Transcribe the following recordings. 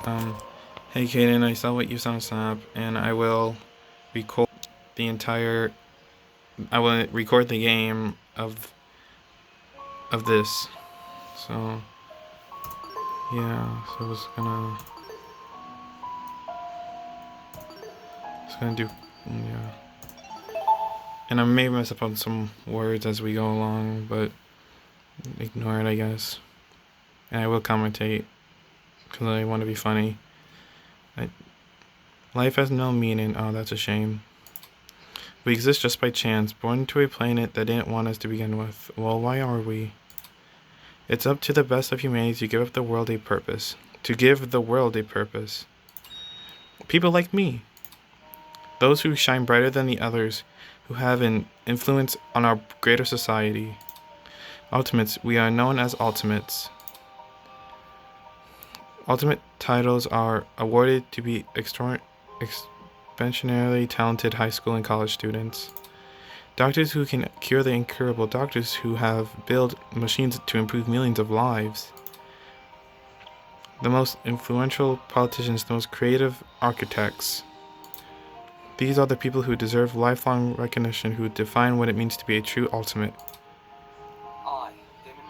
Um, hey Kaden, I saw what you sent on Snap, and I will record the entire. I will record the game of this. So yeah, so I was gonna do yeah, and I may mess up on some words as we go along, but ignore it, I guess. And I will commentate because I want to be funny. I, Life has no meaning. Oh, that's a shame. We exist just by chance, born into a planet that didn't want us to begin with. Well, why are we? It's up to the best of humanity to give up the world a purpose. To give the world a purpose. People like me. Those who shine brighter than the others, who have an influence on our greater society. Ultimates, we are known as ultimates. Ultimate titles are awarded to be exceptionally talented high school and college students. Doctors who can cure the incurable. Doctors who have built machines to improve millions of lives. The most influential politicians, the most creative architects. These are the people who deserve lifelong recognition, who define what it means to be a true ultimate. I, Damon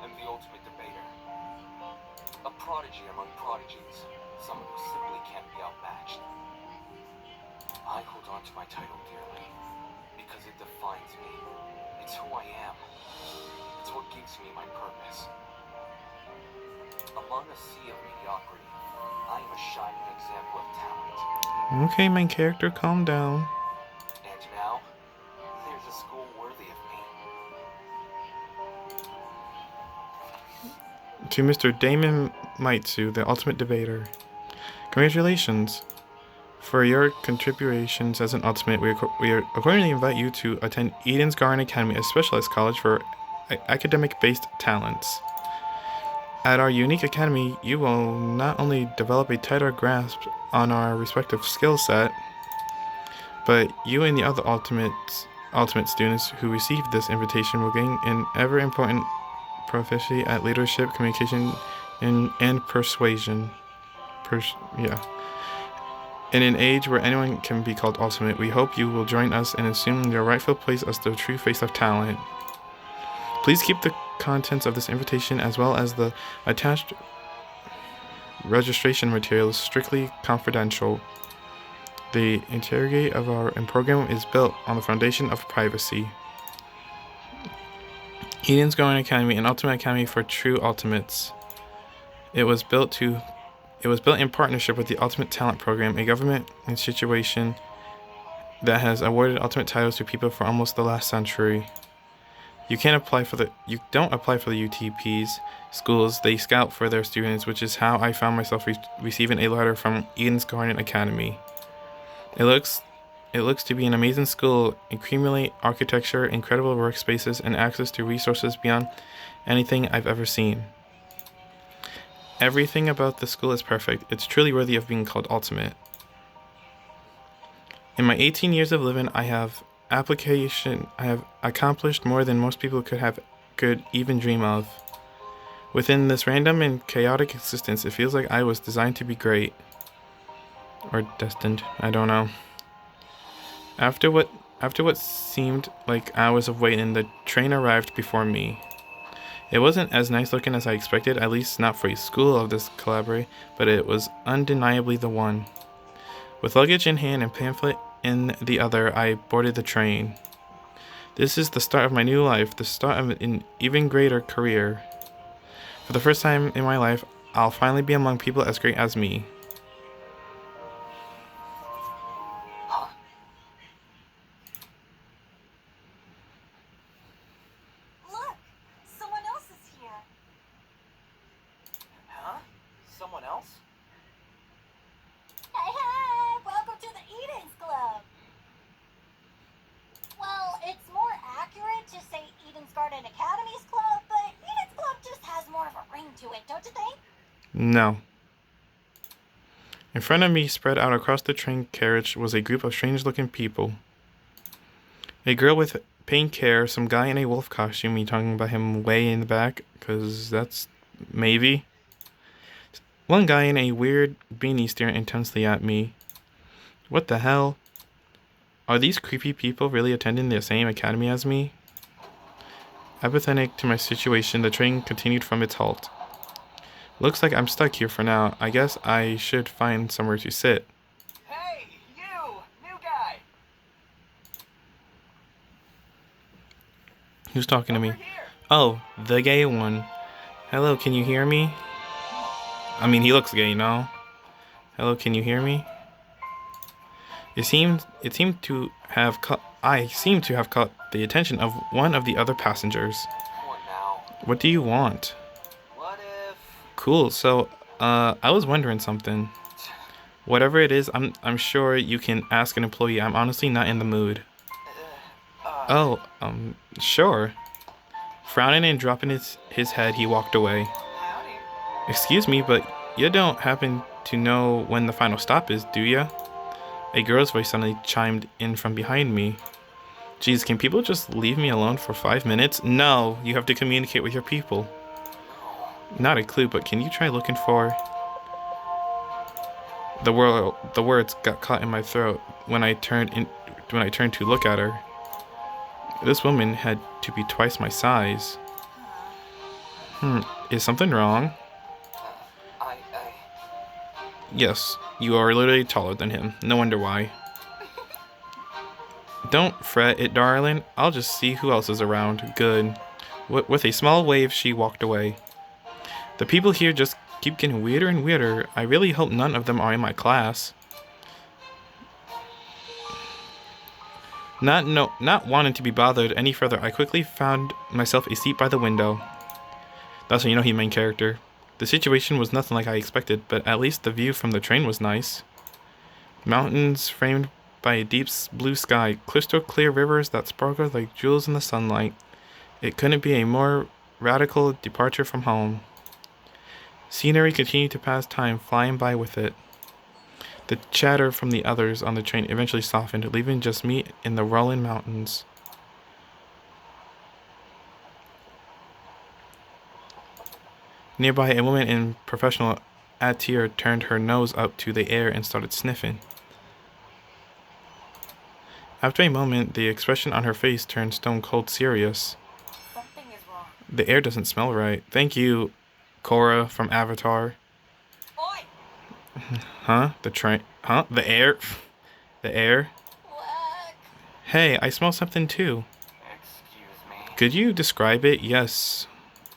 am the ultimate debater. A prodigy among prodigies, someone who simply can't be outmatched. I hold on to my title dearly, because it defines me. It's who I am. It's what gives me my purpose. Among a sea of mediocrity, I am a shining example of talent. Okay, main character, calm down. And now, there's a school worthy of me. To Mr. Damon Maitsu, the ultimate debater. Congratulations. For your contributions as an ultimate, we accordingly invite you to attend Eden's Garden Academy, a specialized college for academic-based talents. At our unique academy, you will not only develop a tighter grasp on our respective skill set, but you and the other ultimate students who received this invitation will gain an ever-important proficiency at leadership, communication, and persuasion. In an age where anyone can be called ultimate, we hope you will join us in assuming your rightful place as the true face of talent. Please keep the contents of this invitation as well as the attached registration materials strictly confidential. The integrity of our program is built on the foundation of privacy. Eden's Garden Academy, an ultimate academy for true ultimates. It was built in partnership with the Ultimate Talent Program, a government institution that has awarded ultimate titles to people for almost the last century. You don't apply for the UTPs schools, they scout for their students, which is how I found myself receiving a letter from Eden's Garden Academy. It looks to be an amazing school, incredible architecture, incredible workspaces, and access to resources beyond anything I've ever seen. Everything about the school is perfect. It's truly worthy of being called ultimate. In my 18 years of living, I have accomplished more than most people could even dream of. Within this random and chaotic existence, it feels like I was designed to be great. Or destined, I don't know. After what seemed like hours of waiting, the train arrived before me. It wasn't as nice looking as I expected, at least not for a school of this caliber, but it was undeniably the one. With luggage in hand and pamphlet in the other, I boarded the train. This is the start of my new life, the start of an even greater career. For the first time in my life, I'll finally be among people as great as me. Huh? Look! Someone else is here! Huh? Someone else? Hey, hey! Welcome to the Eden's Club! Well, it's more accurate to say Eden's Garden Academy's Club, but Eden's Club just has more of a ring to it, don't you think? No. In front of me, spread out across the train carriage, was a group of strange-looking people. A girl with pink hair, some guy in a wolf costume, you talking about him way in the back? Because that's maybe. One guy in a weird beanie staring intensely at me. What the hell? Are these creepy people really attending the same academy as me? Apathetic to my situation, the train continued from its halt. Looks like I'm stuck here for now. I guess I should find somewhere to sit. Hey, you! New guy! Who's talking to me? Over here! Oh, the gay one. Hello, can you hear me? I mean, he looks gay, no? Hello, can you hear me? I seem to have caught the attention of one of the other passengers. What now? What do you want? What if... Cool. So, I was wondering something. Whatever it is, I'm sure you can ask an employee. I'm honestly not in the mood. Oh, sure. Frowning and dropping his head, he walked away. Howdy. Excuse me, but you don't happen to know when the final stop is, do ya? A girl's voice suddenly chimed in from behind me. Geez, can people just leave me alone for 5 minutes? No, you have to communicate with your people. Not a clue, but can you try looking for... The words got caught in my throat when I turned to look at her. This woman had to be twice my size. Is something wrong? Yes, you are literally taller than him. No wonder why. Don't fret it, darling. I'll just see who else is around. Good. With a small wave, she walked away. The people here just keep getting weirder and weirder. I really hope none of them are in my class. Not wanting to be bothered any further, I quickly found myself a seat by the window. That's when you know he's main character. The situation was nothing like I expected, but at least the view from the train was nice. Mountains framed by a deep blue sky, crystal clear rivers that sparkled like jewels in the sunlight. It couldn't be a more radical departure from home. Scenery continued to pass time, flying by with it. The chatter from the others on the train eventually softened, leaving just me in the rolling mountains. Nearby, a woman in professional attire turned her nose up to the air and started sniffing. After a moment, the expression on her face turned stone cold serious. Something is wrong. The air doesn't smell right. Thank you, Korra from Avatar. Oi! Huh? The train? Huh? The air? The air? Look. Hey, I smell something too. Excuse me. Could you describe it? Yes,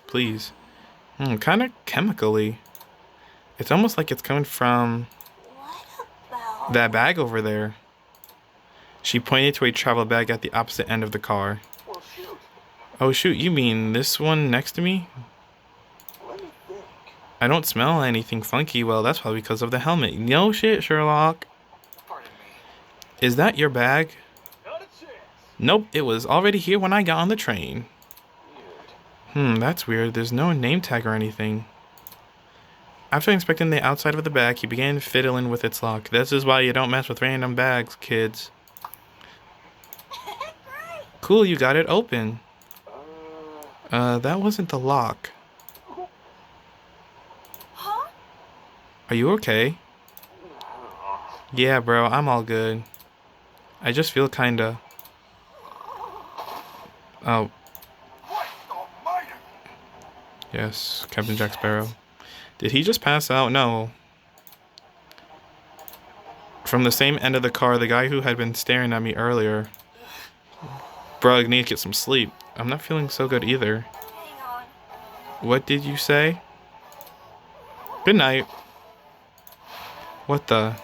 please. Kind of chemically. It's almost like it's coming from What about... that bag over there. She pointed to a travel bag at the opposite end of the car. Well, shoot. Oh shoot, you mean this one next to me? Let me think. I don't smell anything funky. Well, that's probably because of the helmet. No shit, Sherlock. Pardon me. Is that your bag? Not a chance. Nope, it was already here when I got on the train. Weird. That's weird. There's no name tag or anything. After inspecting the outside of the bag, he began fiddling with its lock. This is why you don't mess with random bags, kids. Great. Cool, you got it open. That wasn't the lock. Huh? Are you okay? Yeah, bro, I'm all good. I just feel kinda... Oh, What almighty? yes, Captain Jack Sparrow. Did he just pass out? No. From the same end of the car, the guy who had been staring at me earlier. Bro, I need to get some sleep. I'm not feeling so good either. Hang on. What did you say? Good night. What the?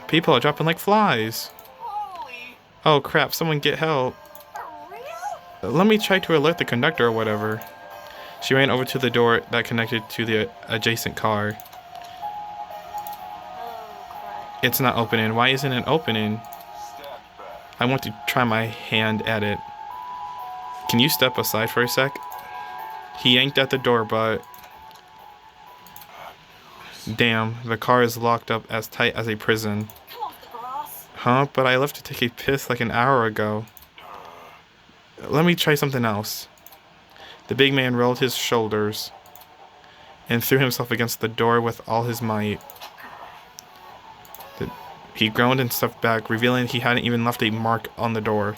People are dropping like flies. Holy. Oh crap, someone get help. For real? Let me try to alert the conductor or whatever. She ran over to the door that connected to the adjacent car. Oh, crud. It's not opening. Why isn't it opening? Stand back. I want to try my hand at it. Can you step aside for a sec? He yanked at the door, but... Damn, the car is locked up as tight as a prison. Come off the grass. Huh? But I left to take a piss like an hour ago. Let me try something else. The big man rolled his shoulders. and threw himself against the door with all his might. He groaned and stepped back, revealing he hadn't even left a mark on the door.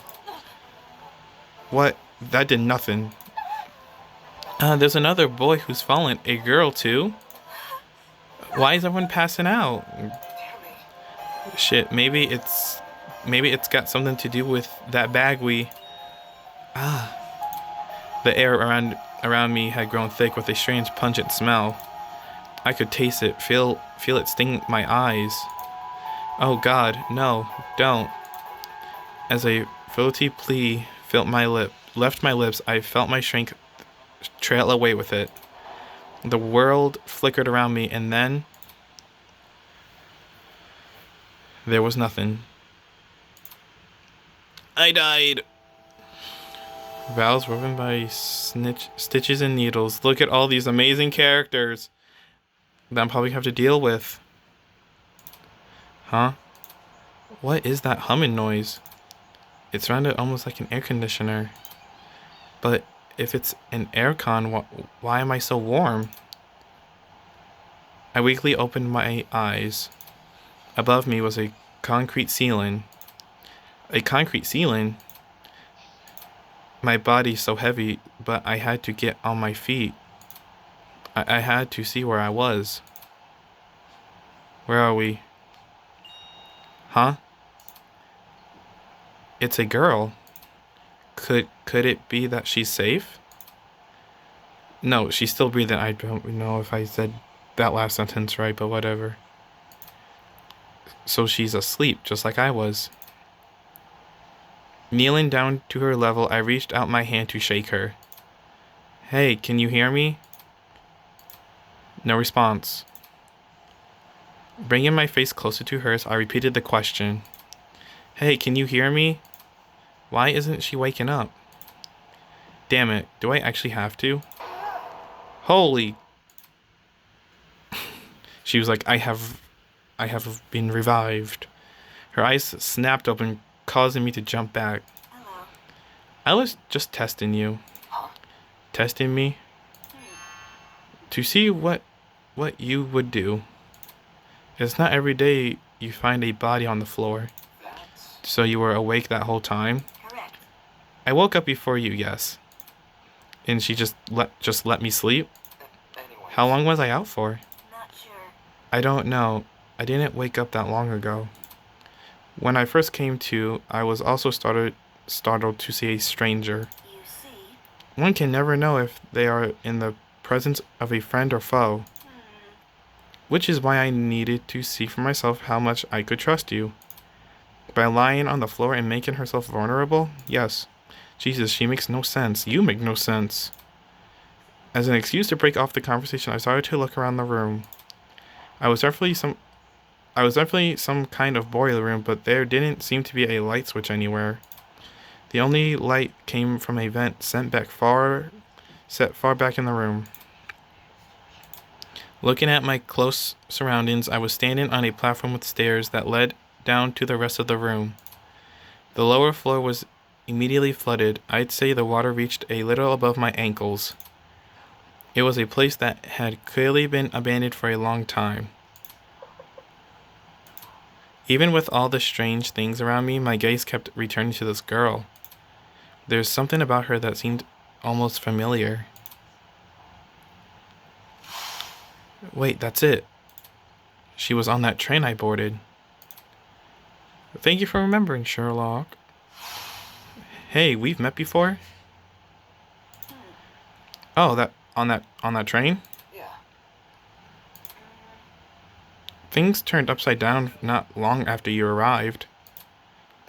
What? That did nothing. There's another boy who's fallen. A girl, too? Why is everyone passing out? Shit, maybe it's got something to do with that bag we... The air around me had grown thick with a strange pungent smell. I could taste it, feel it sting my eyes. Oh God, no, don't. As a filthy plea left my lips, I felt my shrink trail away with it. The world flickered around me, and then there was nothing. I died. Vows woven by stitches and needles. Look at all these amazing characters that I'm probably have to deal with. Huh? What is that humming noise? It sounded almost like an air conditioner. But if it's an aircon, why am I so warm? I weakly opened my eyes. Above me was a concrete ceiling. A concrete ceiling? My body's so heavy, but I had to get on my feet. I had to see where I was. Where are we? Huh? It's a girl. Could it be that she's safe? No, she's still breathing. I don't know if I said that last sentence right, but whatever. So she's asleep, just like I was. Kneeling down to her level, I reached out my hand to shake her. Hey, can you hear me? No response. Bringing my face closer to hers, I repeated the question. Hey, can you hear me? Why isn't she waking up? Damn it, do I actually have to? Holy... She was like, I have been revived. Her eyes snapped open, causing me to jump back. Hello. I was just testing you. Testing me? To see what you would do. It's not every day you find a body on the floor. So you were awake that whole time? Correct. I woke up before you, yes. And she just let me sleep? Anyway. How long was I out for? Not sure. I don't know. I didn't wake up that long ago. When I first came to, I was also startled to see a stranger. You see? One can never know if they are in the presence of a friend or foe. Which is why I needed to see for myself how much I could trust you. By lying on the floor and making herself vulnerable? Yes. Jesus, she makes no sense. You make no sense. As an excuse to break off the conversation, I started to look around the room. I was definitely some kind of boiler room, but there didn't seem to be a light switch anywhere. The only light came from a vent set far back in the room. Looking at my close surroundings, I was standing on a platform with stairs that led down to the rest of the room. The lower floor was immediately flooded. I'd say the water reached a little above my ankles. It was a place that had clearly been abandoned for a long time. Even with all the strange things around me, my gaze kept returning to this girl. There's something about her that seemed almost familiar. Wait, that's it. She was on that train I boarded. Thank you for remembering, Sherlock. Hey, we've met before? Oh, on that train? Yeah. Things turned upside down not long after you arrived.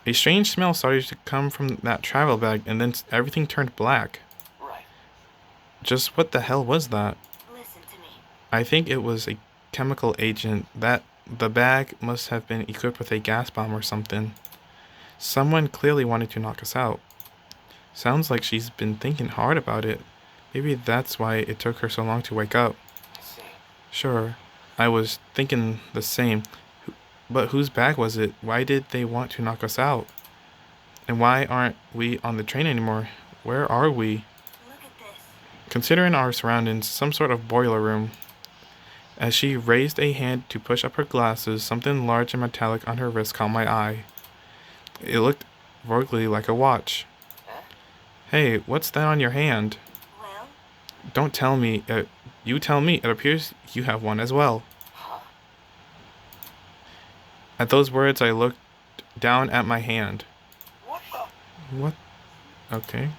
A strange smell started to come from that travel bag, and then everything turned black. Right. Just what the hell was that? Listen to me. I think it was a chemical agent. The bag must have been equipped with a gas bomb or something. Someone clearly wanted to knock us out. Sounds like she's been thinking hard about it. Maybe that's why it took her so long to wake up. I see. Sure, I was thinking the same. But whose bag was it? Why did they want to knock us out? And why aren't we on the train anymore? Where are we? Look at this. Considering our surroundings, some sort of boiler room. As she raised a hand to push up her glasses, something large and metallic on her wrist caught my eye. It looked vaguely like a watch. Eh? Hey, what's that on your hand? Well, Don't tell me. You tell me. It appears you have one as well. Huh? At those words, I looked down at my hand. What the? What? Okay.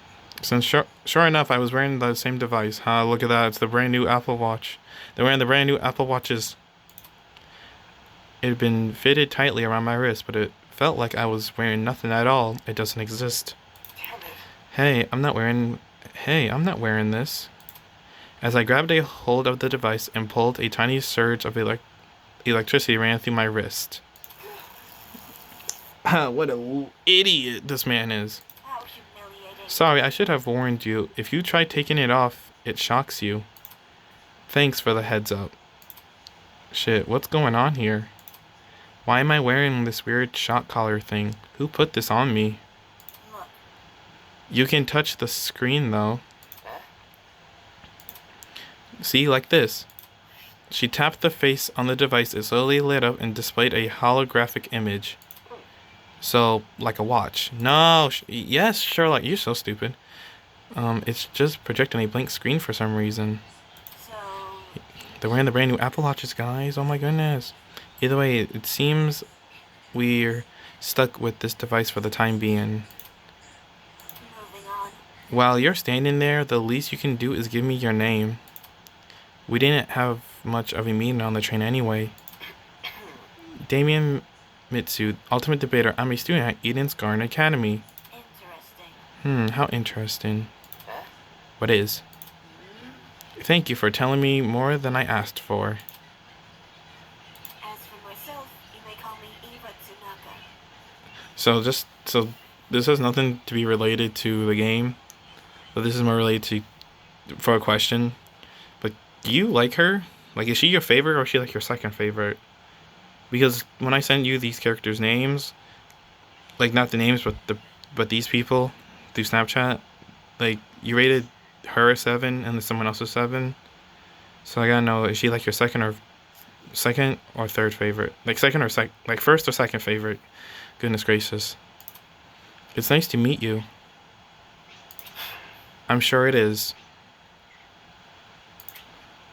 Since sure enough, I was wearing the same device. Huh, look at that. It's the brand new Apple Watch. They're wearing the brand new Apple Watches. It had been fitted tightly around my wrist, but it felt like I was wearing nothing at all. It doesn't exist. Damn it. Hey, I'm not wearing this. As I grabbed a hold of the device and pulled, a tiny surge of electricity ran through my wrist. What a idiot this man is. how humiliating. Sorry, I should have warned you. If you try taking it off, it shocks you. Thanks for the heads up. Shit, what's going on here? Why am I wearing this weird shock collar thing? Who put this on me? Look, You can touch the screen though. Eh? See, like this. She tapped the face on the device. It slowly lit up and displayed a holographic image. So, like a watch. No, yes, Sherlock, you're so stupid. It's just projecting a blank screen for some reason. so They're wearing the brand new Apple Watches, guys. Oh my goodness. Either way, it seems we're stuck with this device for the time being. moving on. While you're standing there, the least you can do is give me your name. We didn't have much of a meeting on the train anyway. Damien Mitsu, Ultimate Debater. I'm a student at Eden's Garden Academy. Interesting. How interesting. Eh? What is? Thank you for telling me more than I asked for. As for myself, you may call me Eva Tsunaka. So this has nothing to be related to the game, but this is more related for a question. But do you like her? Like, is she your favorite or is she like your second favorite? Because when I send you these characters' names, like not the names, but these people through Snapchat, like you rated her a 7 and then someone else a 7. So I gotta know, is she like your second or third favorite? Like like first or second favorite? Goodness gracious. It's nice to meet you. I'm sure it is.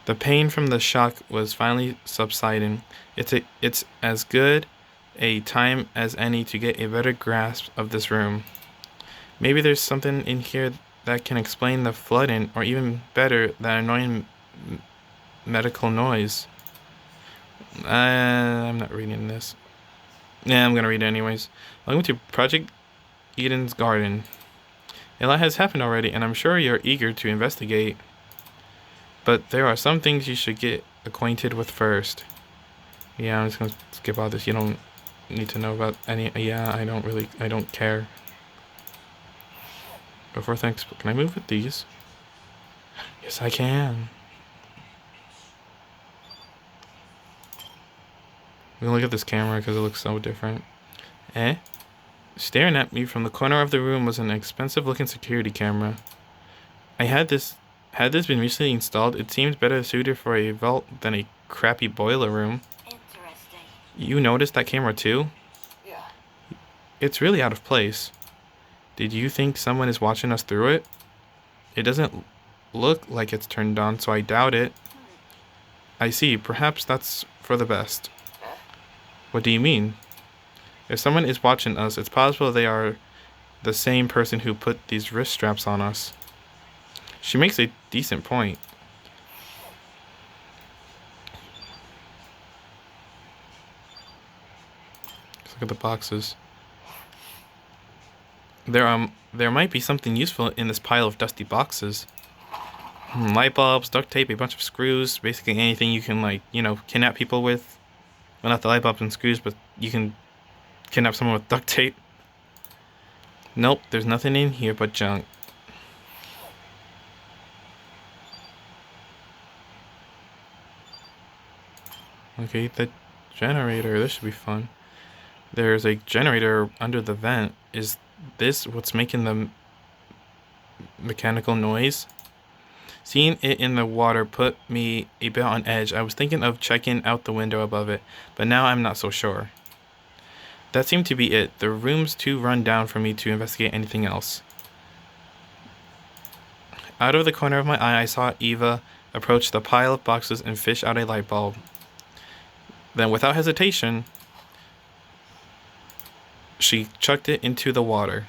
The pain from the shock was finally subsiding. It's as good a time as any to get a better grasp of this room. Maybe there's something in here that can explain the flooding, or even better, that annoying medical noise. I'm not reading this. Yeah, I'm gonna read it anyways. Welcome to Project Eden's Garden. A lot has happened already, and I'm sure you're eager to investigate. But there are some things you should get acquainted with first. Yeah, I'm just gonna skip all this. You don't need to know about any. Yeah, I don't care. Before thanks, can I move with these? Yes, I can. I'm gonna look at this camera because it looks so different. Eh? Staring at me from the corner of the room was an expensive-looking security camera. Had this been recently installed, it seemed better suited for a vault than a crappy boiler room. Interesting. You noticed that camera too? Yeah. It's really out of place. Did you think someone is watching us through it? It doesn't look like it's turned on, so I doubt it. I see. Perhaps that's for the best. Eh? What do you mean? If someone is watching us, it's possible they are the same person who put these wrist straps on us. She makes a decent point. Let's look at the boxes. There might be something useful in this pile of dusty boxes. Light bulbs, duct tape, a bunch of screws, basically anything you can, like, kidnap people with. Well, not the light bulbs and screws, but you can kidnap someone with duct tape. Nope, there's nothing in here but junk. Okay, the generator. This should be fun. There's a generator under the vent. Is this what's making the mechanical noise? Seeing it in the water put me a bit on edge. I was thinking of checking out the window above it, but now I'm not so sure. That seemed to be it. The room's too run down for me to investigate anything else. Out of the corner of my eye, I saw Eva approach the pile of boxes and fish out a light bulb. Then, without hesitation, she chucked it into the water.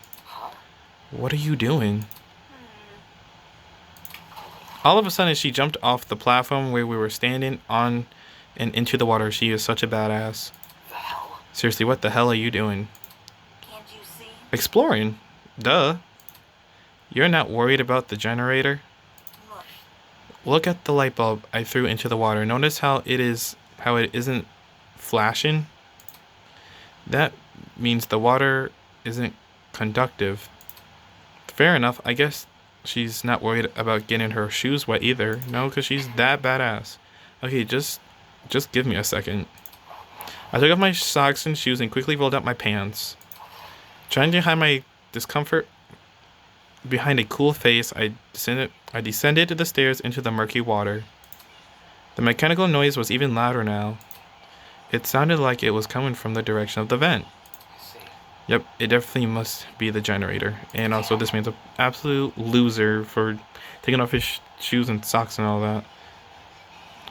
What are you doing? All of a sudden, she jumped off the platform where we were standing on and into the water. She is such a badass. The hell? Seriously, what the hell are you doing? Can't you see? Exploring? Duh. You're not worried about the generator? Look. Look at the light bulb I threw into the water. Notice how it isn't flashing? That means the water isn't conductive. Fair enough. I guess she's not worried about getting her shoes wet either. No, because she's that badass. Okay, just give me a second. I took off my socks and shoes and quickly rolled up my pants. Trying to hide my discomfort behind a cool face, I descended the stairs into the murky water. The mechanical noise was even louder now. It sounded like it was coming from the direction of the vent. I see. Yep, it definitely must be the generator. And also, this man's an absolute loser for taking off his shoes and socks and all that.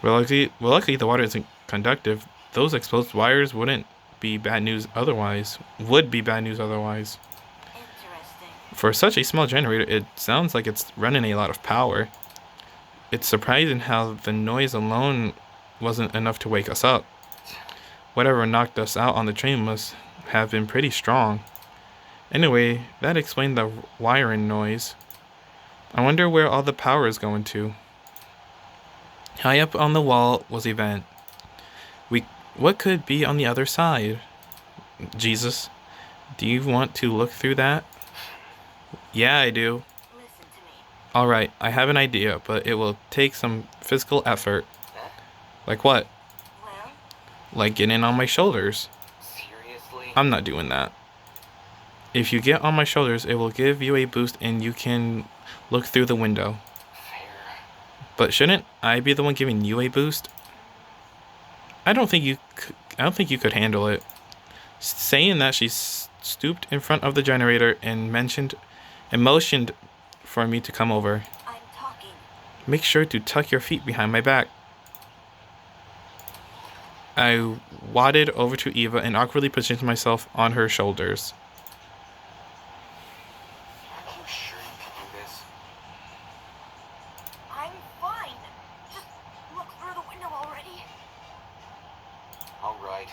Well, luckily the water isn't conductive. Those exposed wires would be bad news otherwise. Interesting. For such a small generator, it sounds like it's running a lot of power. It's surprising how the noise alone wasn't enough to wake us up. Whatever knocked us out on the train must have been pretty strong. Anyway, that explained the wiring noise. I wonder where all the power is going to. High up on the wall was a vent. What could be on the other side? Jesus, do you want to look through that? Yeah, I do. Listen to me. Alright, I have an idea, but it will take some physical effort. Like what? Well, Like getting on my shoulders. Seriously? I'm not doing that. If you get on my shoulders, it will give you a boost and you can look through the window. Fair. But shouldn't I be the one giving you a boost? I don't think you could handle it. Saying that, she stooped in front of the generator and motioned for me to come over. I'm talking. Make sure to tuck your feet behind my back. I wadded over to Eva and awkwardly positioned myself on her shoulders. Are you sure you can do this? I'm fine. Just look through the window already. All right.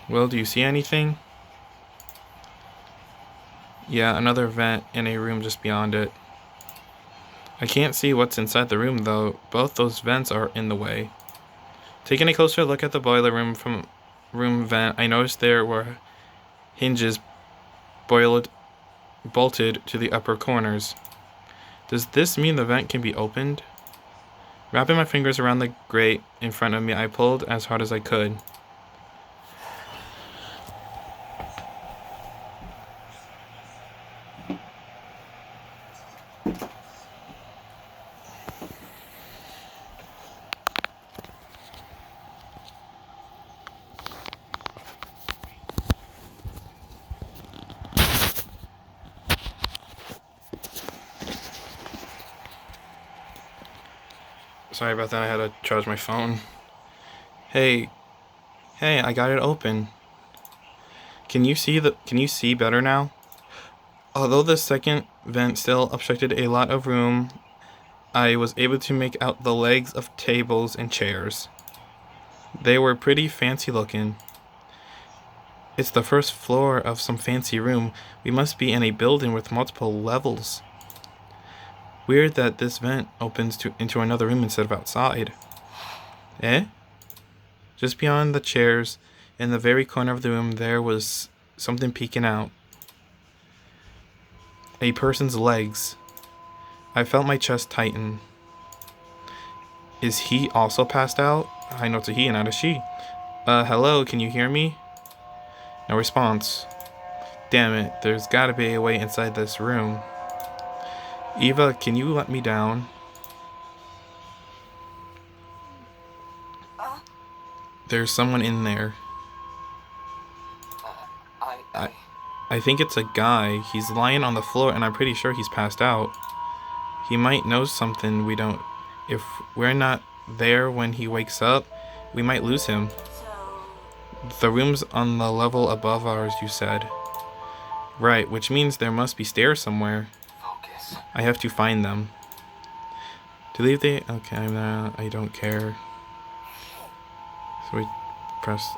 Well, do you see anything? Yeah, another vent in a room just beyond it. I can't see what's inside the room though. Both those vents are in the way. Taking a closer look at the boiler room vent, I noticed there were hinges bolted to the upper corners. Does this mean the vent can be opened? Wrapping my fingers around the grate in front of me, I pulled as hard as I could. Sorry about that, I had to charge my phone. Hey, I got it open. Can you see better now? Although the second vent still obstructed a lot of room, I was able to make out the legs of tables and chairs. They were pretty fancy looking. It's the first floor of some fancy room. We must be in a building with multiple levels. Weird that this vent opens into another room instead of outside. Eh? Just beyond the chairs, in the very corner of the room, there was something peeking out. A person's legs. I felt my chest tighten. Is he also passed out? I know it's a he and not a she. Hello, can you hear me? No response. Damn it, there's gotta be a way inside this room. Eva, can you let me down? There's someone in there. I... I think it's a guy. He's lying on the floor and I'm pretty sure he's passed out. He might know something we don't. If we're not there when he wakes up, we might lose him. The room's on the level above ours, you said. Right, which means there must be stairs somewhere. Focus. I have to find them. To leave the... Okay, I don't care. So we press...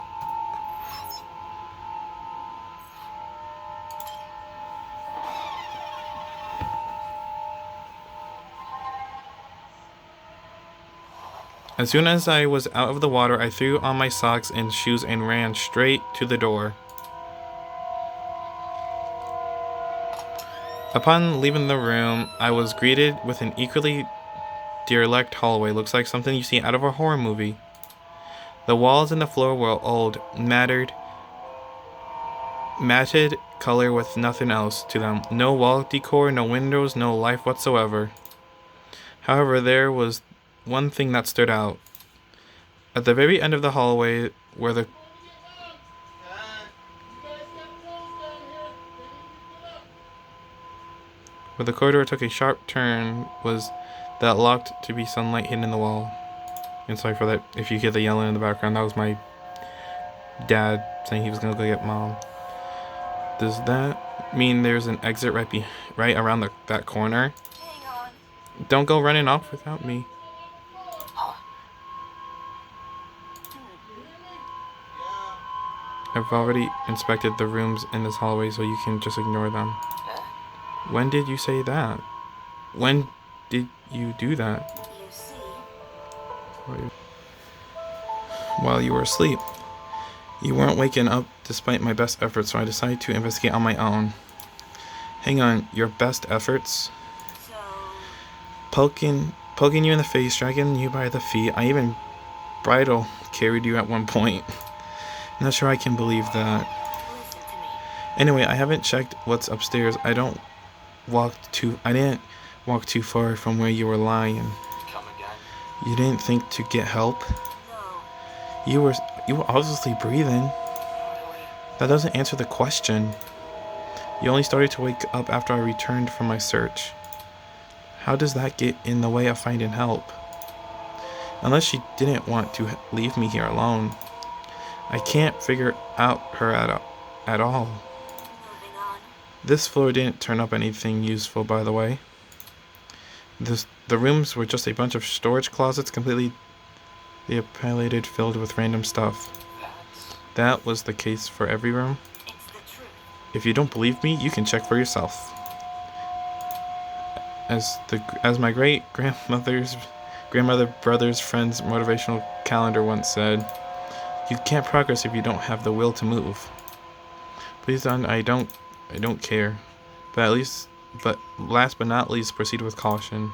As soon as I was out of the water, I threw on my socks and shoes and ran straight to the door. Upon leaving the room, I was greeted with an equally derelict hallway. Looks like something you see out of a horror movie. The walls and the floor were old, matted color with nothing else to them. No wall decor, no windows, no life whatsoever. However, there was one thing that stood out. At the very end of the hallway, where the corridor took a sharp turn, was that looked to be sunlight hidden in the wall. And sorry for that, if you hear the yelling in the background, that was my dad saying he was gonna go get mom. Does that mean there's an exit right around that corner? Hang on. Don't go running off without me. I've already inspected the rooms in this hallway, so you can just ignore them. When did you say that? When did you do that? You see. While you were asleep. You weren't waking up despite my best efforts, so I decided to investigate on my own. Hang on, your best efforts? So... Poking you in the face, dragging you by the feet. I even bridle carried you at one point. Not sure I can believe that. Listen to me. Anyway, I haven't checked what's upstairs. I didn't walk too far from where you were lying. Come again? You didn't think to get help? No. You were obviously breathing. Really? That doesn't answer the question. You only started to wake up after I returned from my search. How does that get in the way of finding help? Unless she didn't want to leave me here alone. I can't figure out her at all. Moving on. This floor didn't turn up anything useful, by the way. The rooms were just a bunch of storage closets completely dilapidated, filled with random stuff. That was the case for every room. It's the truth. If you don't believe me, you can check for yourself. As my grandmother brother's friend's motivational calendar once said, you can't progress if you don't have the will to move. Please don't. I don't care. But last but not least, proceed with caution.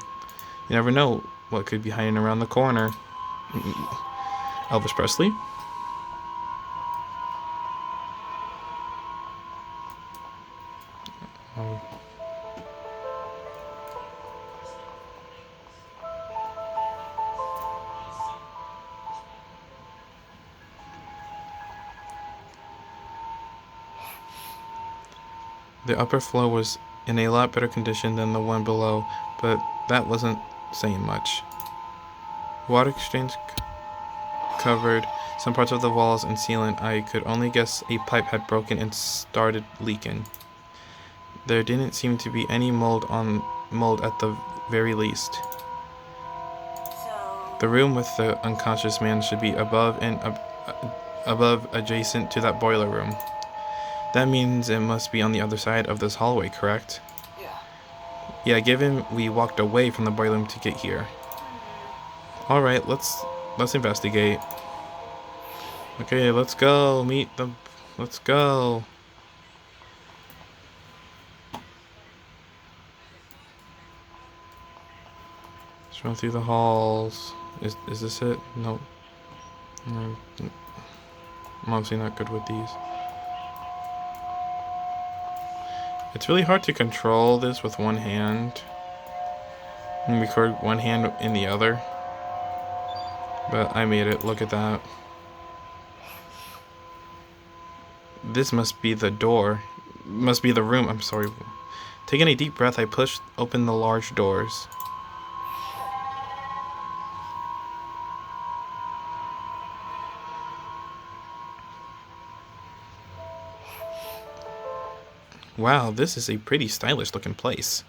You never know what could be hiding around the corner. Elvis Presley. Oh. The upper floor was in a lot better condition than the one below, but that wasn't saying much. Water exchange covered some parts of the walls and ceiling. I could only guess a pipe had broken and started leaking. There didn't seem to be any mold at the very least. So... The room with the unconscious man should be above adjacent to that boiler room. That means it must be on the other side of this hallway, correct? Yeah. Yeah, given we walked away from the boiler room to get here. Alright, let's investigate. Okay, let's go. Let's go. Let's run through the halls. Is this it? No. I'm obviously not good with these. It's really hard to control this with one hand and record one hand in the other. But I made it. Look at that. This must be the door. Must be the room. I'm sorry. Taking a deep breath, I pushed open the large doors. Wow, this is a pretty stylish looking place.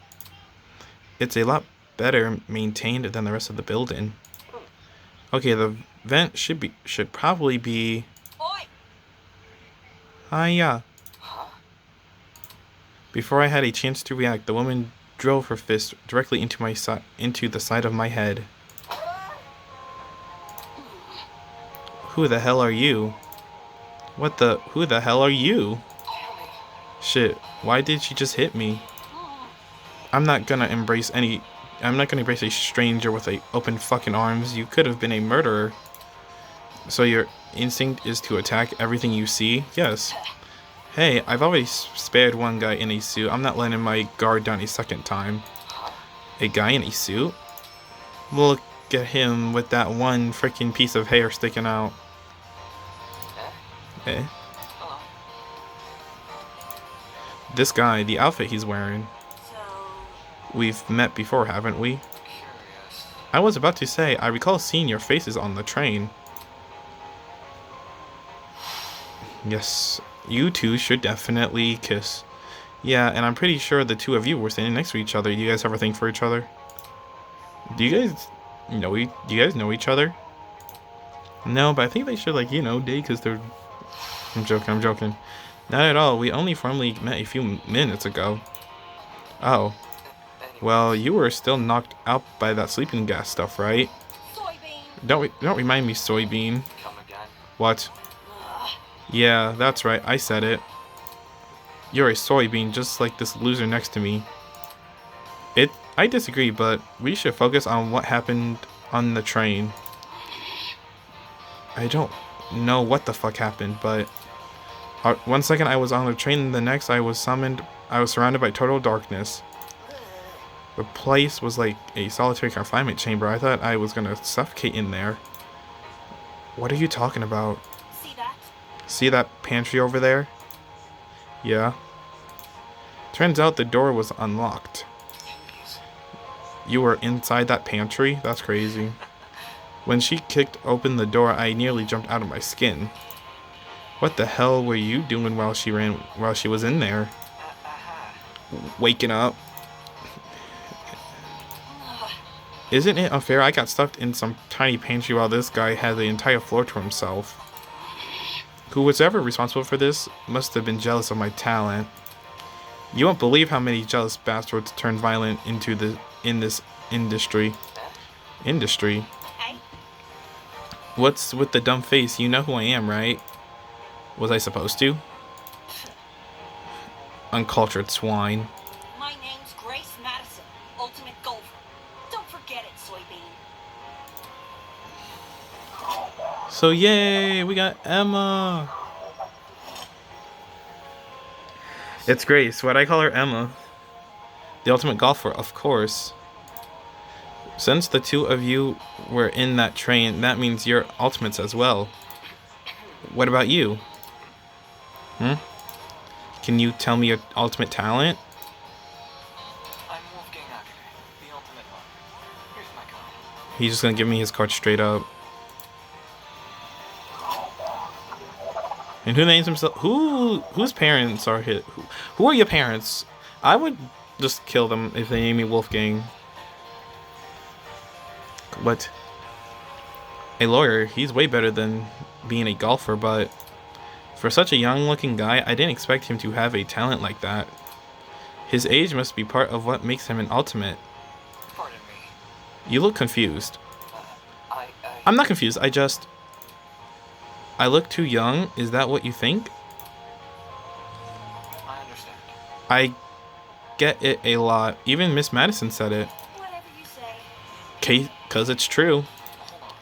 It's a lot better maintained than the rest of the building. Okay, the vent should probably be. Oi! Hiya. Huh? Before I had a chance to react, the woman drove her fist directly into the side of my head. Who the hell are you? Who the hell are you? Shit, why did she just hit me? I'm not gonna embrace a stranger with open fucking arms. You could have been a murderer. So your instinct is to attack everything you see? Yes. Hey, I've already spared one guy in a suit. I'm not letting my guard down a second time. A guy in a suit? Look at him with that one freaking piece of hair sticking out. Eh? Hello. This guy, the outfit he's wearing. So, We've met before, haven't we? Curious. I was about to say, I recall seeing your faces on the train. Yes, you two should definitely kiss. Yeah, and I'm pretty sure the two of you were standing next to each other. Do you guys have a thing for each other? Do you guys know each other? No, but I think they should, like, date because they're... I'm joking. Not at all. We only formally met a few minutes ago. Oh. Well, you were still knocked out by that sleeping gas stuff, right? soybean. Don't remind me, soybean. Come again. What? Ugh. Yeah, that's right. I said it. You're a soybean, just like this loser next to me. I disagree, but we should focus on what happened on the train. I don't know what the fuck happened, but... one second I was on the train, the next I was surrounded by total darkness. The place was like a solitary confinement chamber. I thought I was gonna suffocate in there. What are you talking about? See that? See that pantry over there? Yeah. Turns out the door was unlocked. Jeez. You were inside that pantry? That's crazy. When she kicked open the door, I nearly jumped out of my skin. What the hell were you doing while she was in there? Waking up. Isn't it unfair? I got stuffed in some tiny pantry while this guy had the entire floor to himself. Who was ever responsible for this must have been jealous of my talent. You won't believe how many jealous bastards turn violent in this industry. Industry? Hey. What's with the dumb face? You know who I am, right? Was I supposed to? Uncultured swine. My name's Grace Madison, Ultimate Golfer. Don't forget it, soybean. So yay, we got Emma. It's Grace. Why'd I call her Emma? The ultimate golfer, of course. Since the two of you were in that train, that means you're ultimates as well. What about you? Can you tell me your ultimate talent? I'm Wolfgang Ackerman, the ultimate one. Here's my card. He's just gonna give me his card straight up. And who names himself? Whose parents are his? Who are your parents? I would just kill them if they name me Wolfgang. What? A lawyer? He's way better than being a golfer, but for such a young-looking guy, I didn't expect him to have a talent like that. His age must be part of what makes him an ultimate. Pardon me. You look confused. I I'm not confused. I look too young? Is that what you think? I understand. I get it a lot. Even Miss Madison said it. Whatever you say. 'Cause it's true. Hold on.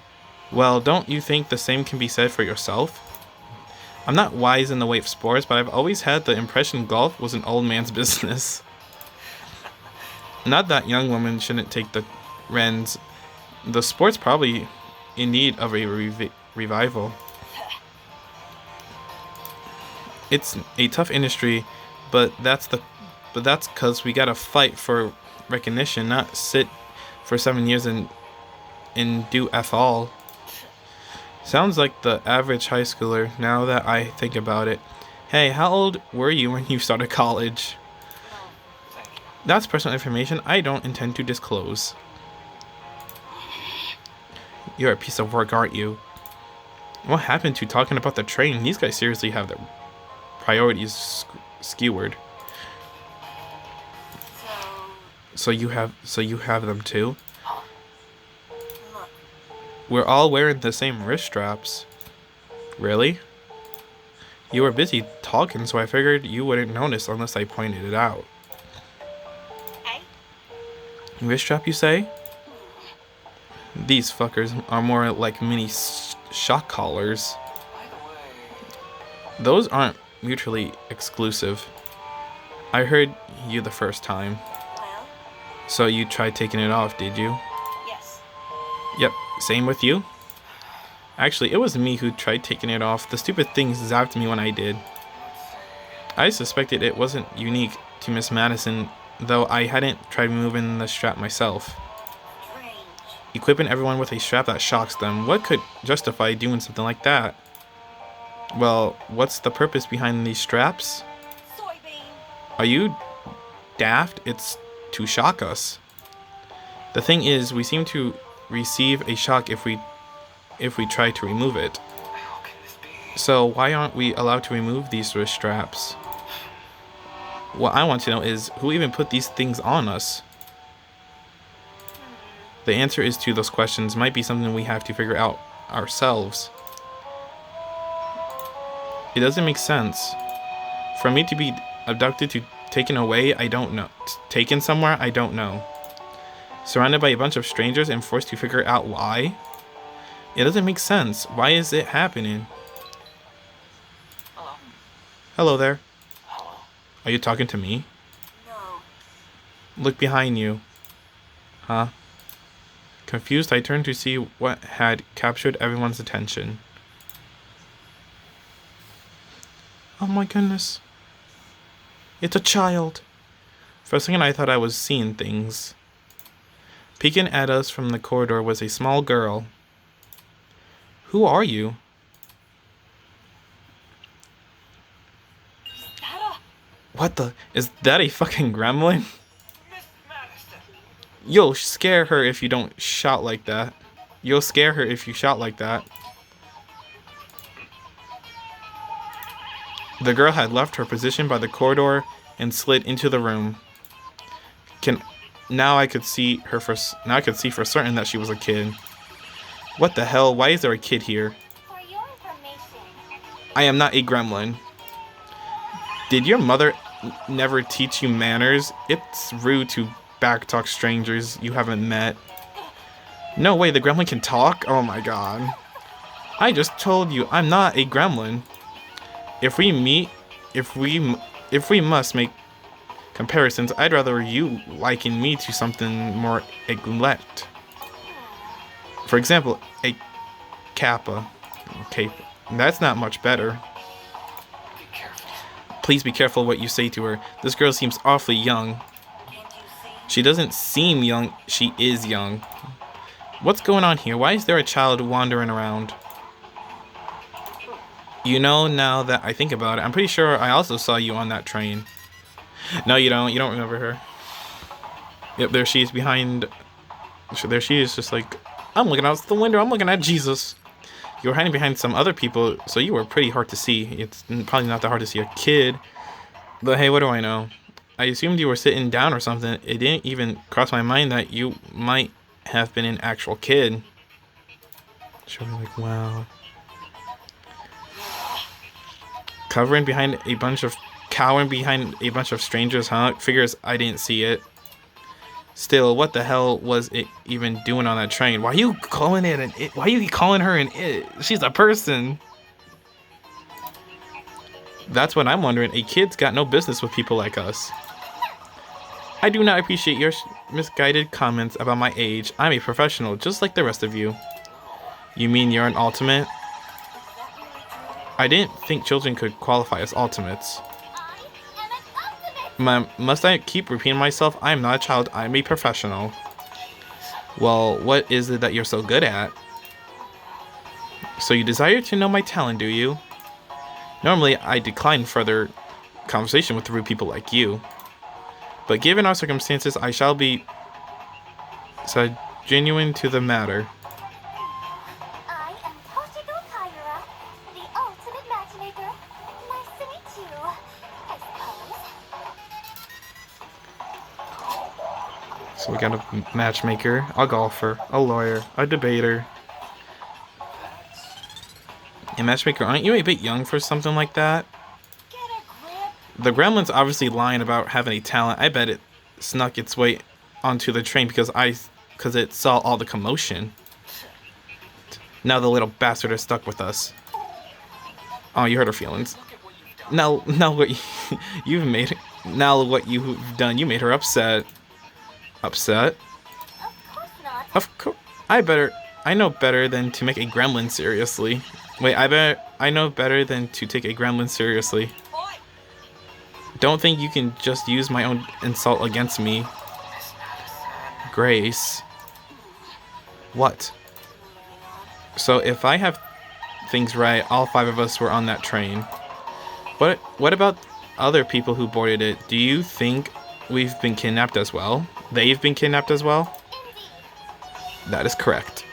Well, don't you think the same can be said for yourself? I'm not wise in the way of sports, but I've always had the impression golf was an old man's business. Not that young women shouldn't take the reins. The sport's probably in need of a revival. It's a tough industry, but that's because we gotta fight for recognition, not sit for 7 years and do F all. Sounds like the average high schooler now that I think about it. Hey, how old were you when you started college? Thank you. That's personal information I don't intend to disclose. You're a piece of work, aren't you? What happened to talking about the train? These guys seriously have their priorities skewered. So you have them too? Look, We're all wearing the same wrist straps. Really? You were busy talking, so I figured you wouldn't notice unless I pointed it out. hey, Wrist strap, you say? These fuckers are more like mini shock collars. By the way, Those aren't mutually exclusive. I heard you the first time. well, So you tried taking it off, did you? yes. Yep, same with you. Actually, it was me who tried taking it off. The stupid thing zapped me when I did. I suspected it wasn't unique to Miss Madison, though I hadn't tried removing the strap myself. Strange. Equipping everyone with a strap that shocks them. What could justify doing something like that? Well, what's the purpose behind these straps? Soybean. Are you daft? It's to shock us. The thing is, we seem to receive a shock if we try to remove it. how can this be? So why aren't we allowed to remove these wrist straps? What I want to know is, who even put these things on us? The answer is to those questions might be something we have to figure out ourselves. It doesn't make sense. For me to be abducted to taken away, I don't know. Taken somewhere, I don't know. Surrounded by a bunch of strangers and forced to figure out why? It doesn't make sense. Why is it happening? Hello. Hello there. Hello. Are you talking to me? No. Look behind you. Huh? Confused, I turned to see what had captured everyone's attention. Oh my goodness. It's a child. For a second, I thought I was seeing things. Peeking at us from the corridor was a small girl. Who are you? Is that What the? Is that a fucking gremlin? Miss Madison. You'll scare her if you don't shout like that. You'll scare her if you shout like that. The girl had left her position by the corridor and slid into the room. Now I could see for certain that she was a kid. What the hell? Why is there a kid here? For your information, I am not a gremlin. Did your mother never teach you manners? It's rude to backtalk strangers you haven't met. No way, the gremlin can talk? Oh my god. I just told you I'm not a gremlin. If we must make comparisons, I'd rather you liken me to something more elect. For example, a kappa. Okay, that's not much better. Be careful. Please be careful what you say to her. This girl seems awfully young. can't you see? She doesn't seem young, she is young. What's going on here? Why is there a child wandering around? You know, now that I think about it, I'm pretty sure I also saw you on that train. No, you don't. You don't remember her. Yep, there she is behind. There she is, just like, I'm looking out the window. I'm looking at Jesus. You were hiding behind some other people, so you were pretty hard to see. It's probably not that hard to see a kid. But hey, what do I know? I assumed you were sitting down or something. It didn't even cross my mind that you might have been an actual kid. She'll be like, wow. Cowering behind a bunch of strangers, huh? Figures I didn't see it. Still, what the hell was it even doing on that train? Why are you calling it an it? Why are you calling her an it? She's a person. That's what I'm wondering. A kid's got no business with people like us. I do not appreciate your misguided comments about my age. I'm a professional, just like the rest of you. You mean you're an ultimate? I didn't think children could qualify as ultimates. Must I keep repeating myself? I'm not a child, I'm a professional. Well, what is it that you're so good at? So you desire to know my talent, do you? Normally, I decline further conversation with rude people like you. But given our circumstances, I shall be genuine to the matter. I am Toshiko Kaira, the ultimate matchmaker. Nice to meet you, I suppose. So we got a matchmaker, a golfer, a lawyer, a debater. And matchmaker, aren't you a bit young for something like that? Get a grip. The gremlin's obviously lying about having a talent. I bet it snuck its way onto the train because it saw all the commotion. Now the little bastard is stuck with us. Oh, you hurt her feelings. Now what you've made. Now what you've done, you made her upset. Upset? Of course not. Of course. I know better than to make a gremlin seriously. Wait, I know better than to take a gremlin seriously. Don't think you can just use my own insult against me. Grace. What? So if I have things right, all 5 of us were on that train. What about other people who boarded it? Do you think we've been kidnapped as well? They've been kidnapped as well? That is correct.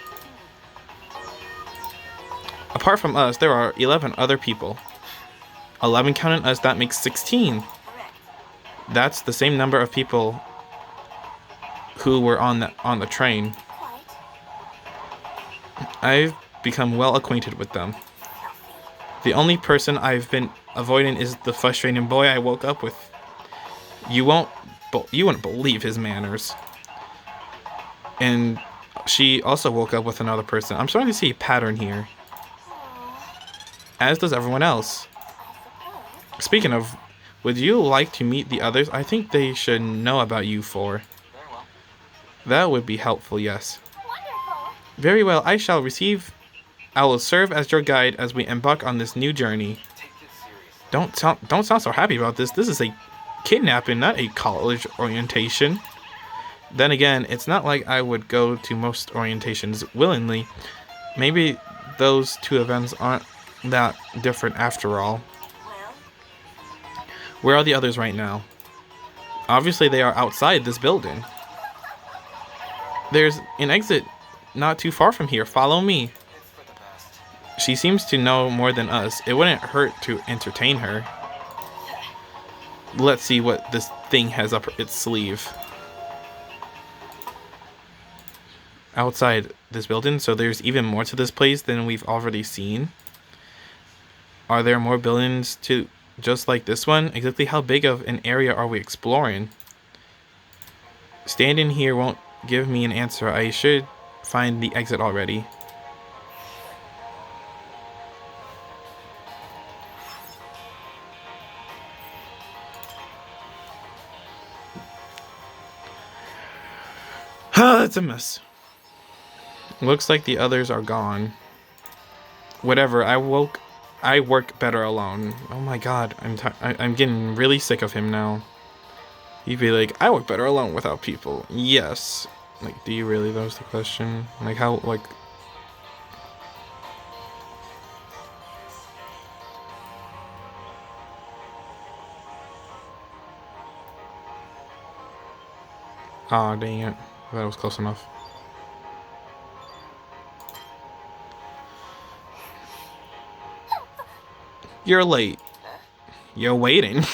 Apart from us, there are 11 other people. 11 counting us, that makes 16. That's the same number of people who were on the train. I've become well acquainted with them. The only person I've been avoiding is the frustrating boy I woke up with. You wouldn't believe his manners. And she also woke up with another person. I'm starting to see a pattern here. As does everyone else. Speaking of, would you like to meet the others? I think they should know about you 4. Very well. That would be helpful, yes. Wonderful. Very well, I will serve as your guide as we embark on this new journey. Take this seriously. Don't sound so happy about this. This is a kidnapping, not a college orientation. Then again, it's not like I would go to most orientations willingly. Maybe those 2 events aren't that different after all. Well, Where are the others right now? Obviously they are outside this building. There's an exit not too far from here. Follow me. It's for the best. She seems to know more than us. It wouldn't hurt to entertain her. Let's see what this thing has up its sleeve. Outside this building, so there's even more to this place than we've already seen. Are there more buildings just like this one? Exactly how big of an area are we exploring? Standing here won't give me an answer. I should find the exit already. It's a mess. Looks like the others are gone. Whatever, I work better alone. Oh my god, I'm getting really sick of him now. He'd be like, I work better alone without people. Yes. Like, do you really? That was the question. Like, how, like... Aw, dang it. That was close enough. You're late. You're waiting. Boy!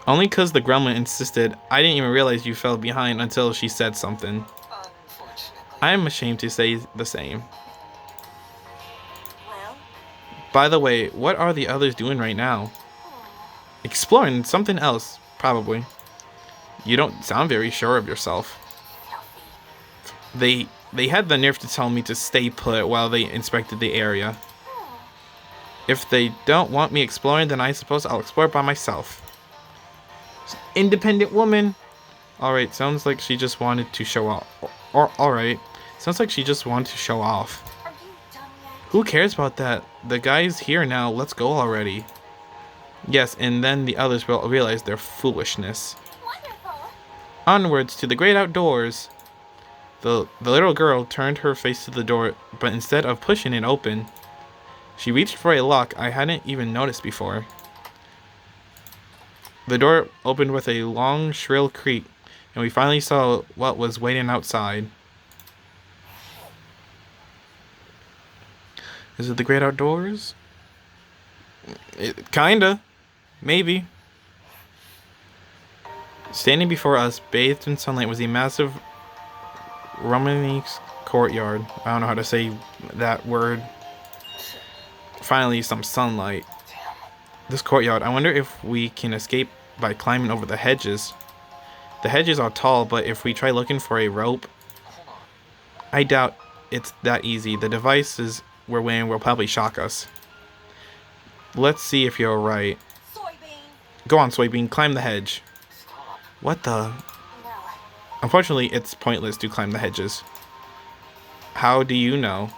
Only because the gremlin insisted. I didn't even realize you fell behind until she said something. Unfortunately. I am ashamed to say the same. well, By the way, what are the others doing right now? Exploring something else, probably. You don't sound very sure of yourself. They had the nerve to tell me to stay put while they inspected the area. If they don't want me exploring, then I suppose I'll explore by myself. Independent woman. Alright, sounds like she just wanted to show off. Alright. Sounds like she just wanted to show off. Are you done yet? Who cares about that? The guy's here now. Let's go already. Yes, and then the others will realize their foolishness. Wonderful. Onwards to the great outdoors. The little girl turned her face to the door, but instead of pushing it open, she reached for a lock I hadn't even noticed before. The door opened with a long, shrill creak, and we finally saw what was waiting outside. Is it the great outdoors? Kinda. Maybe. Standing before us, bathed in sunlight, was a massive Romanesque courtyard. I don't know how to say that word. Finally, some sunlight. This courtyard, I wonder if we can escape by climbing over the hedges. The hedges are tall, but if we try looking for a rope, I doubt it's that easy. The devices we're wearing will probably shock us. Let's see if you're right. Soybean. Go on, Soybean, climb the hedge. Stop. What the? No. Unfortunately, it's pointless to climb the hedges. How do you know?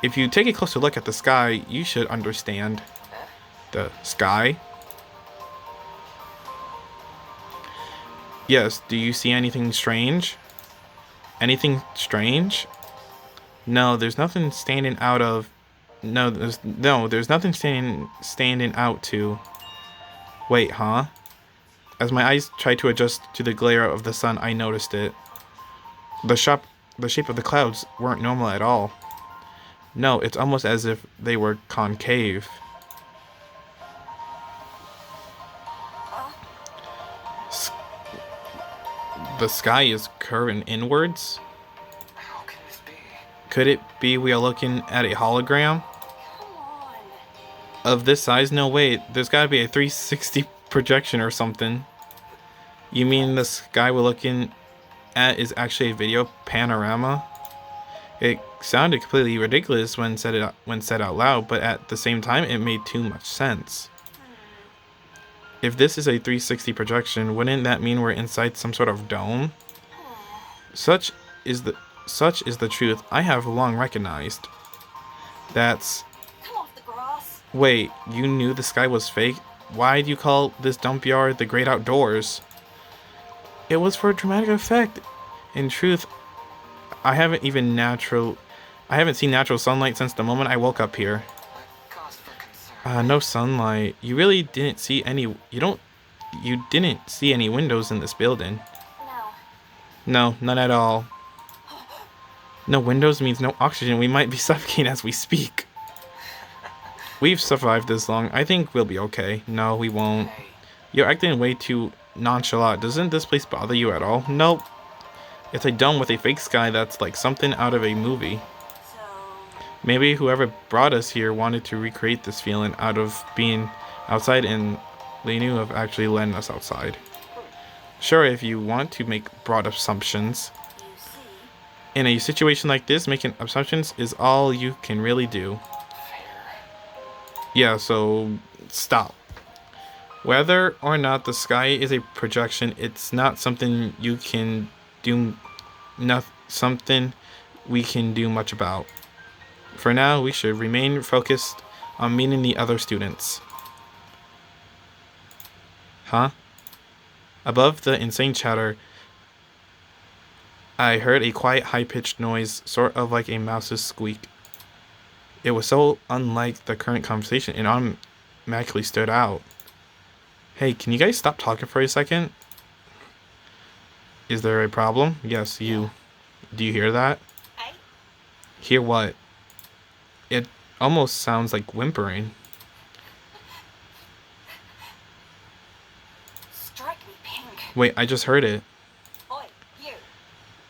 If you take a closer look at the sky, you should understand. The sky? Yes, do you see anything strange? Anything strange? No, there's nothing standing out of... there's nothing standing out to... Wait, huh? As my eyes tried to adjust to the glare of the sun, I noticed it. The shape of the clouds weren't normal at all. No, it's almost as if they were concave. The sky is curving inwards? How can this be? Could it be we are looking at a hologram? Come on. Of this size? No, wait. There's gotta be a 360 projection or something. You mean the sky we're looking at is actually a video panorama? It sounded completely ridiculous when said out loud, but at the same time, it made too much sense. If this is a 360 projection, wouldn't that mean we're inside some sort of dome? Such is the truth I have long recognized. That's... Come off the grass. Wait, you knew the sky was fake? Why do you call this dump yard the great outdoors? It was for dramatic effect. In truth, I haven't seen natural sunlight since the moment I woke up here. Cause for concern. No sunlight. You really didn't see any... You didn't see any windows in this building. No. No, none at all. No windows means no oxygen. We might be suffocating as we speak. We've survived this long. I think we'll be okay. No, we won't. Hey, You're acting way too nonchalant. Doesn't this place bother you at all? Nope. It's a dome with a fake sky that's like something out of a movie. So. Maybe whoever brought us here wanted to recreate this feeling out of being outside, and they knew of actually letting us outside. Sure, if you want to make broad assumptions. You see. In a situation like this, making assumptions is all you can really do. Yeah, so stop. Whether or not the sky is a projection, it's not something you can do, something we can do much about. For now, we should remain focused on meeting the other students. Huh? Above the insane chatter, I heard a quiet, high-pitched noise, sort of like a mouse's squeak. It was so unlike the current conversation, it automatically stood out. Hey, can you guys stop talking for a second? Is there a problem? Yes, you. Do you hear that? Hey. Hear what? It almost sounds like whimpering. Strike me pink. Wait, I just heard it. Oi, you.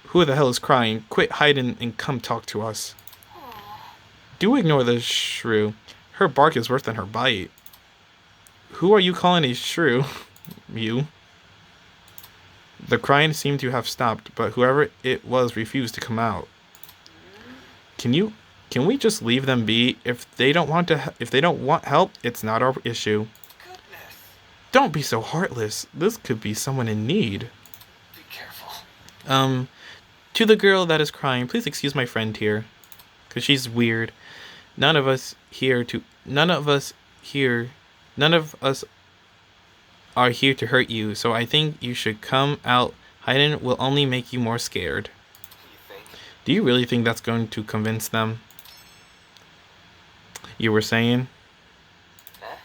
Who the hell is crying? Quit hiding and come talk to us. Do ignore the shrew. Her bark is worse than her bite. Who are you calling a shrew? You. The crying seemed to have stopped, but whoever it was refused to come out. Can you Can we just leave them be? If they don't want help, it's not our issue. Goodness. Don't be so heartless. This could be someone in need. Be careful. To the girl that is crying, please excuse my friend here, cause she's weird. None of us are here to hurt you, so I think you should come out. Hiding will only make you more scared. You think? Do you really think that's going to convince them? You were saying? Eh?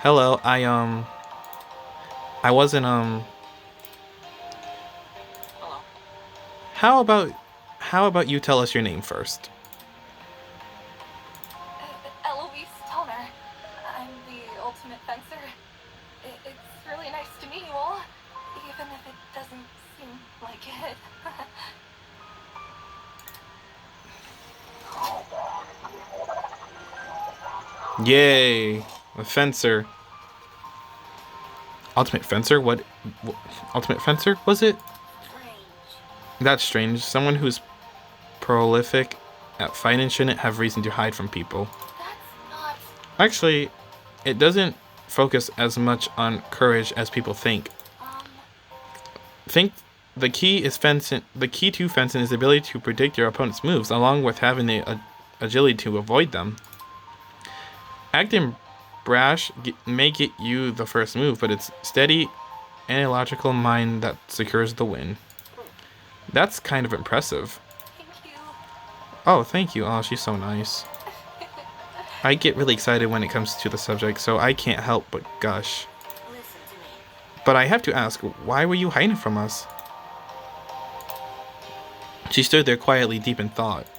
Hello, I wasn't, Hello. how about you tell us your name first? Eloise Toner. I'm the ultimate fencer. It's really nice to meet you all, even if it doesn't seem like it. Yay, a fencer. Ultimate fencer? What ultimate fencer was it? Strange. That's strange. Someone who's prolific at fighting shouldn't have reason to hide from people. That's not... Actually, it doesn't focus as much on courage as people think. Think the key to fencing is the ability to predict your opponent's moves, along with having the agility to avoid them. Acting brash may get you the first move, but it's steady, analytical mind that secures the win. That's kind of impressive. Thank you. Oh, thank you. Oh, she's so nice. I get really excited when it comes to the subject, so I can't help but gush. Listen to me. But I have to ask, why were you hiding from us? She stood there quietly, deep in thought. Okay.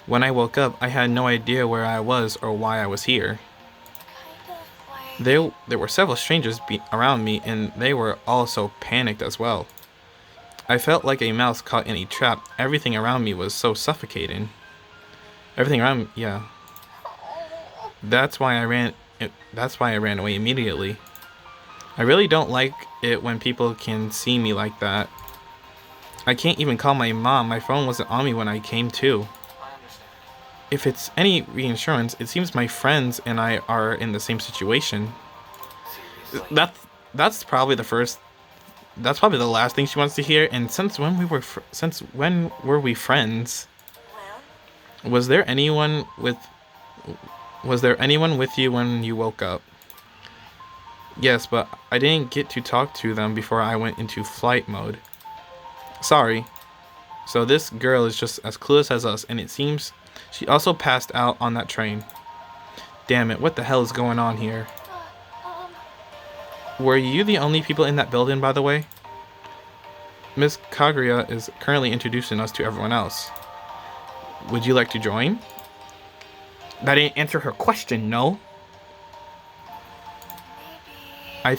When I woke up, I had no idea where I was or why I was here. Kind of like... There were several strangers around me, and they were all so panicked as well. I felt like a mouse caught in a trap. Everything around me was so suffocating. Everything around me, yeah. That's why I ran away immediately. I really don't like it when people can see me like that. I can't even call my mom. My phone wasn't on me when I came to. I understand. If it's any reassurance, it seems my friends and I are in the same situation. Seriously. That's probably the last thing she wants to hear. And since when were we friends? Well, Was there anyone with you when you woke up? Yes, but I didn't get to talk to them before I went into flight mode. Sorry. So this girl is just as clueless as us, and it seems she also passed out on that train. Damn it, what the hell is going on here? Were you the only people in that building, by the way? Miss Kaguya is currently introducing us to everyone else. Would you like to join? That didn't answer her question, no. maybe...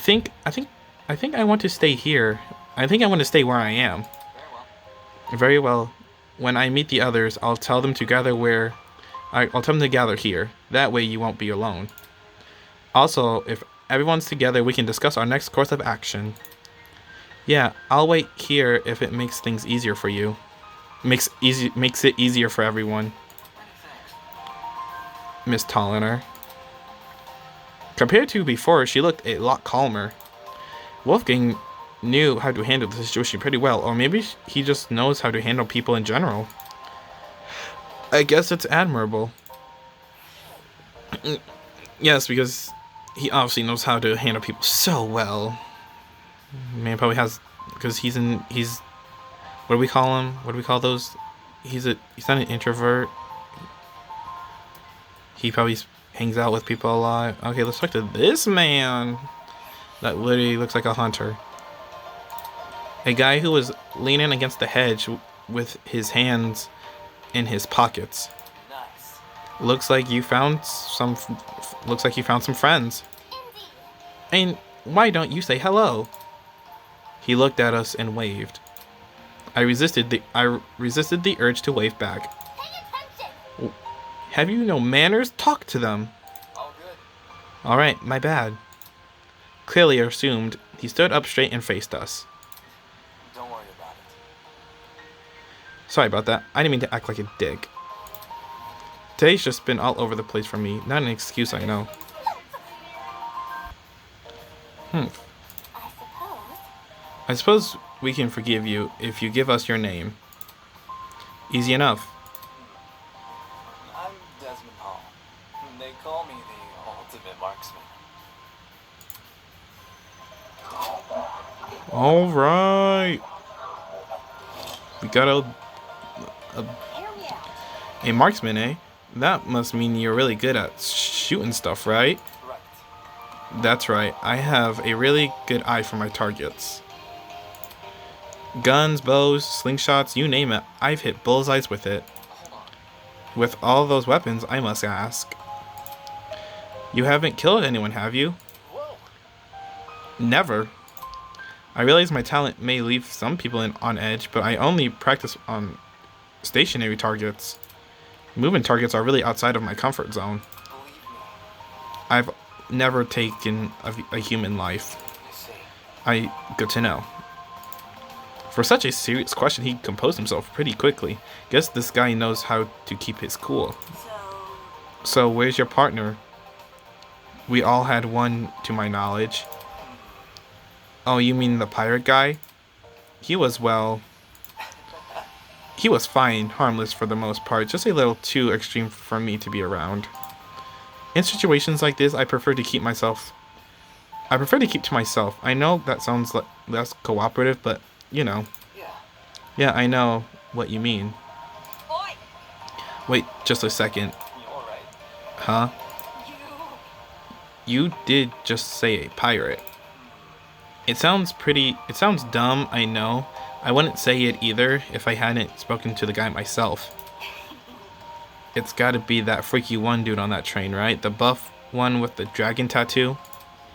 I think I want to stay here. I think I want to stay where I am. Very well. Very well. When I meet the others, I'll tell them to gather here. That way you won't be alone. Also, if everyone's together, we can discuss our next course of action. Yeah, I'll wait here if it makes things easier for you. Makes it easier for everyone. Many thanks. Miss Tolliner. Compared to before, she looked a lot calmer. Wolfgang knew how to handle the situation pretty well, or maybe he just knows how to handle people in general. I guess it's admirable. Yes, because he obviously knows how to handle people so well. Man, probably has, because he's what do we call him? What do we call those? He's not an introvert. He probably hangs out with people a lot. Okay, let's talk to this man that literally looks like a hunter. A guy who was leaning against the hedge with his hands in his pockets. Nice. Looks like you found some friends. indeed. And why don't you say hello? He looked at us and waved. I resisted the urge to wave back. Pay attention. Have you no manners? Talk to them. All good. All right, my bad. Clearly assumed, he stood up straight and faced us. Don't worry about Sorry about that. I didn't mean to act like a dick. Today's just been all over the place for me. Not an excuse, I know. I suppose. I suppose we can forgive you if you give us your name. Easy enough. I'm Desmond Hall. They call me the ultimate marksman. Alright. We got Hear me out. a marksman, eh? That must mean you're really good at shooting stuff, right? Right. That's right. I have a really good eye for my targets. Guns, bows, slingshots, you name it. I've hit bullseyes with it. Hold on. With all those weapons, I must ask. You haven't killed anyone, have you? Whoa. Never. I realize my talent may leave some people on edge, but I only practice on stationary targets. Moving targets are really outside of my comfort zone. Believe me. I've never taken a human life. I see. Good to know. For such a serious question, he composed himself pretty quickly. Guess this guy knows how to keep his cool. So where's your partner? We all had one, to my knowledge. Oh, you mean the pirate guy? He was fine, harmless for the most part, just a little too extreme for me to be around. In situations like this, I prefer to keep to myself. I know that sounds less cooperative, but you know. Yeah. Yeah, I know what you mean. Oi! Wait, just a second. You alright? Huh? You did just say a pirate. It sounds dumb, I know. I wouldn't say it either if I hadn't spoken to the guy myself. It's gotta be that freaky one dude on that train, right? The buff one with the dragon tattoo?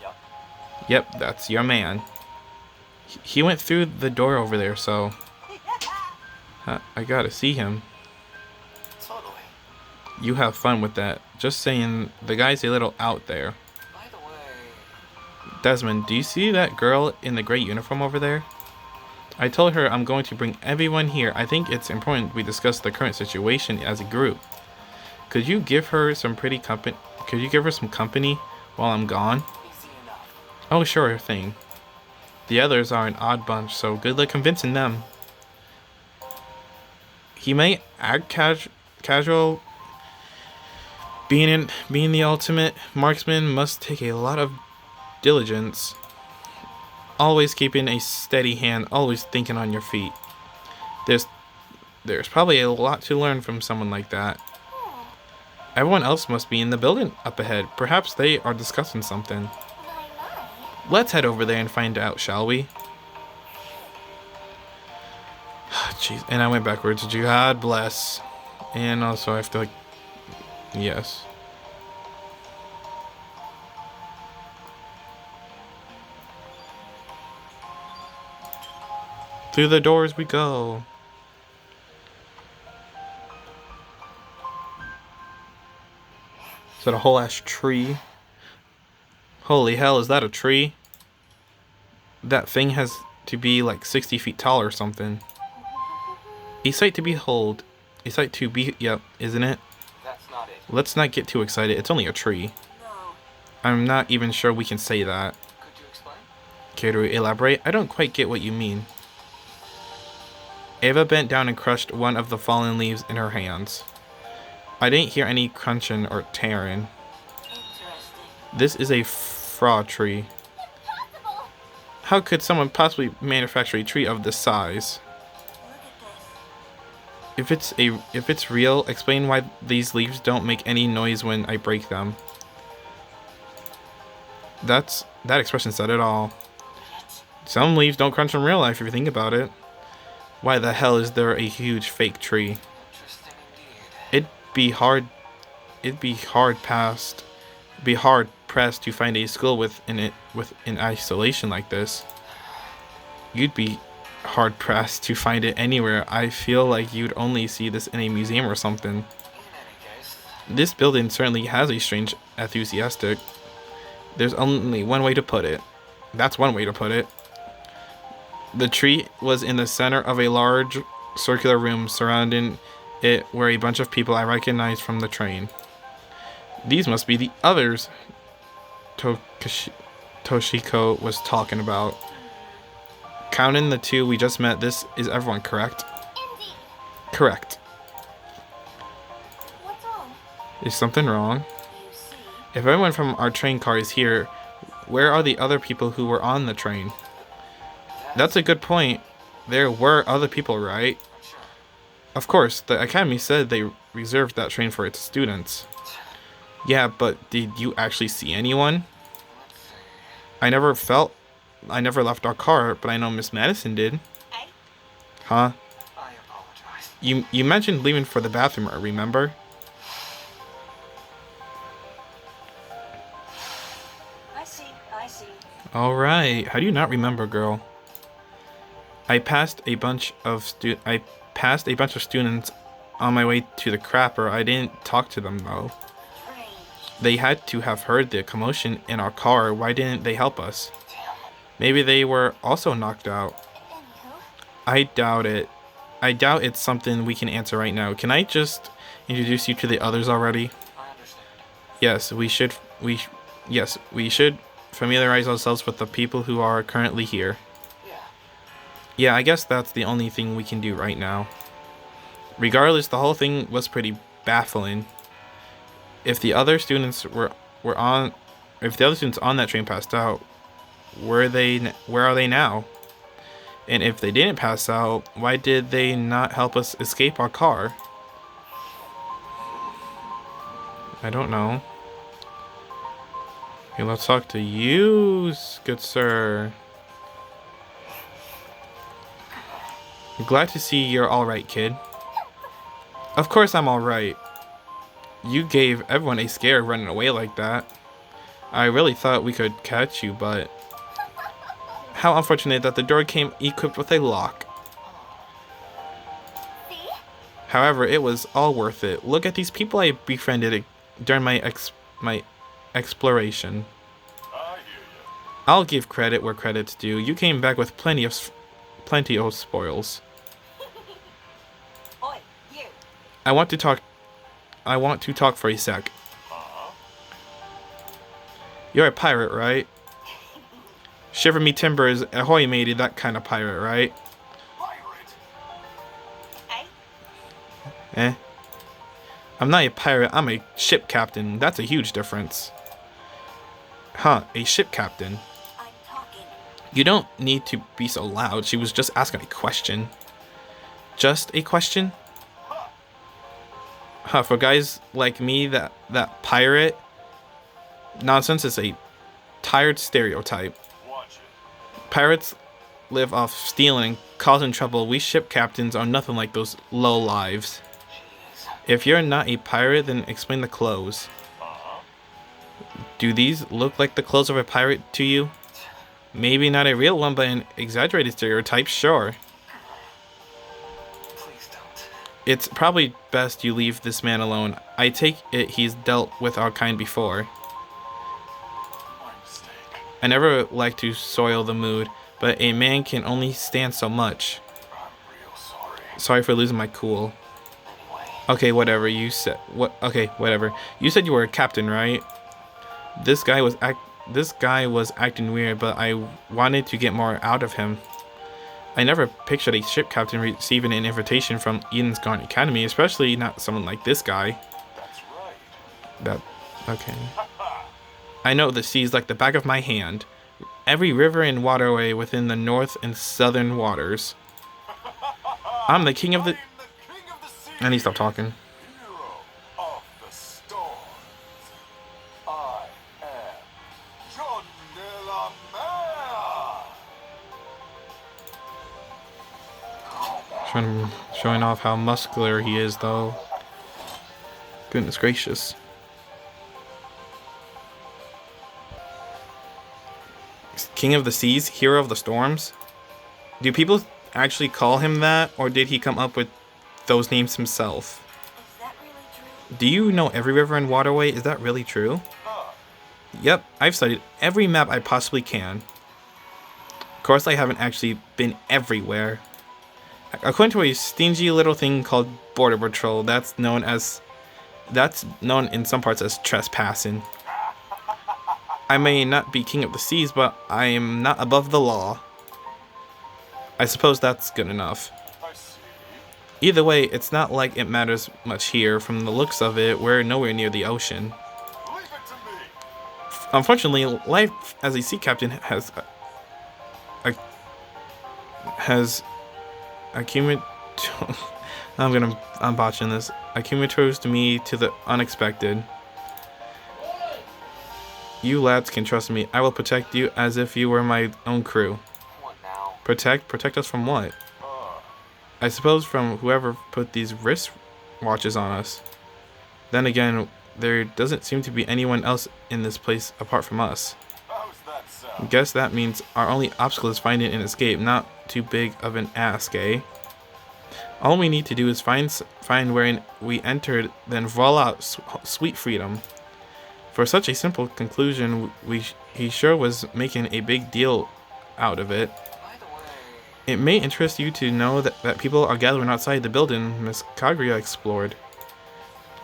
Yup. Yep, that's your man. He went through the door over there, so... I gotta see him. Totally. You have fun with that. Just saying, the guy's a little out there. By the way, Desmond, do you see that girl in the gray uniform over there? I told her I'm going to bring everyone here. I think it's important we discuss the current situation as a group. Could you give her some company while I'm gone? easy enough. Oh, sure thing. The others are an odd bunch, so good luck convincing them. He may act casual. Being the ultimate marksman must take a lot of diligence. Always keeping a steady hand, always thinking on your feet. There's probably a lot to learn from someone like that. Everyone else must be in the building up ahead. Perhaps they are discussing something. Let's head over there and find out, shall we? Jeez, and I went backwards. God bless. And also I have to yes. Through the doors we go. Is that a whole ass tree? Holy hell, is that a tree? That thing has to be like 60 feet tall or something. A sight to behold. A sight to be, yep, isn't it? That's not it. Let's not get too excited. It's only a tree. No. I'm not even sure we can say that. Could you explain? Care to elaborate? I don't quite get what you mean. Ava bent down and crushed one of the fallen leaves in her hands. I didn't hear any crunching or tearing. Interesting. This is a fraud tree. Impossible! How could someone possibly manufacture a tree of this size? Look at this. If it's real, explain why these leaves don't make any noise when I break them. That expression said it all. Some leaves don't crunch in real life if you think about it. Why the hell is there a huge fake tree? Interesting indeed. It'd be hard pressed to find a school with in isolation like this. You'd be hard pressed to find it anywhere. I feel like you'd only see this in a museum or something. In any case, This building certainly has a strange enthusiastic. There's only one way to put it. That's one way to put it. The tree was in the center of a large circular room. Surrounding it were a bunch of people I recognized from the train. These must be the others Toshiko was talking about. Counting the two we just met, this is everyone, correct? Indeed. Correct. What's wrong? Is something wrong? You see, If everyone from our train car is here, where are the other people who were on the train? That's a good point. There were other people, right? Sure. Of course, the Academy said they reserved that train for its students. Yeah, but did you actually see anyone? Let's see. I never left our car, but I know Miss Madison did. eh? Huh? I apologize. You mentioned leaving for the bathroom, remember? I see. Alright, how do you not remember, girl? I passed a bunch of students on my way to the crapper. I didn't talk to them though. Strange. They had to have heard the commotion in our car. Why didn't they help us? Damn. Maybe they were also knocked out. Anywho, I doubt it. I doubt it's something we can answer right now. Can I just introduce you to the others already? I understand. Yes, we should familiarize ourselves with the people who are currently here. Yeah. Yeah, I guess that's the only thing we can do right now. Regardless, the whole thing was pretty baffling. If the other students on that train passed out, where are they now? And if they didn't pass out, why did they not help us escape our car? I don't know. Okay, let's talk to you, good sir. Glad to see you're alright, kid. Of course I'm alright. You gave everyone a scare running away like that. I really thought we could catch you, but... How unfortunate that the door came equipped with a lock. see? However, it was all worth it. Look at these people I befriended during my exploration. I hear you. I'll give credit where credit's due. You came back with plenty of spoils. Oi, you. I want to talk for a sec. You're a pirate, right? Shiver me timbers, ahoy matey, that kind of pirate, right? Pirate. Eh? Eh? I'm not a pirate, I'm a ship captain. That's a huge difference. Huh, a ship captain. I'm talking. You don't need to be so loud. She was just asking a question. Just a question? Huh, for guys like me, that pirate nonsense is a tired stereotype. Watch it. Pirates live off stealing and causing trouble. We ship captains are nothing like those low lives. Jeez. If you're not a pirate, then explain the clothes. Do these look like the clothes of a pirate to you? Maybe not a real one, but an exaggerated stereotype, sure. Please don't. It's probably best you leave this man alone. I take it he's dealt with our kind before. My mistake. I never like to soil the mood, but a man can only stand so much. I'm real sorry. Sorry for losing my cool. Anyway. Okay, whatever. You said whatever. You said you were a captain, right? This guy was acting weird, but I wanted to get more out of him. I never pictured a ship captain receiving an invitation from Eden's Garden Academy, especially not someone like this guy. That's right. Okay. I know the seas like the back of my hand. Every river and waterway within the north and southern waters. I'm the king of the... I am the king of the sea. I need to stop talking. Hero of the storms. I am John de la Mer. Showing off how muscular he is, though. Goodness gracious. King of the Seas, Hero of the Storms? Do people actually call him that, or did he come up with those names himself? Is that really true? Do you know every river and waterway? Is that really true? Yep, I've studied every map I possibly can. Of course, I haven't actually been everywhere. according to a stingy little thing called Border Patrol, that's known in some parts as trespassing. I may not be king of the seas, but I am not above the law. I suppose that's good enough. Either way, it's not like it matters much here. From the looks of it, we're nowhere near the ocean. Unfortunately, life as a sea captain has accumulated. I'm botching this. Accumulators to me to the unexpected. You lads can trust me. I will protect you as if you were my own crew. What now? Protect us from what? I suppose from whoever put these wrist watches on us. Then again, there doesn't seem to be anyone else in this place apart from us. Guess that means our only obstacle is finding an escape. Not too big of an ask, eh? All we need to do is find where we entered, then voila, sweet freedom. For such a simple conclusion, he sure was making a big deal out of it. By the way, It may interest you to know that people are gathering outside the building Miss Kagria explored.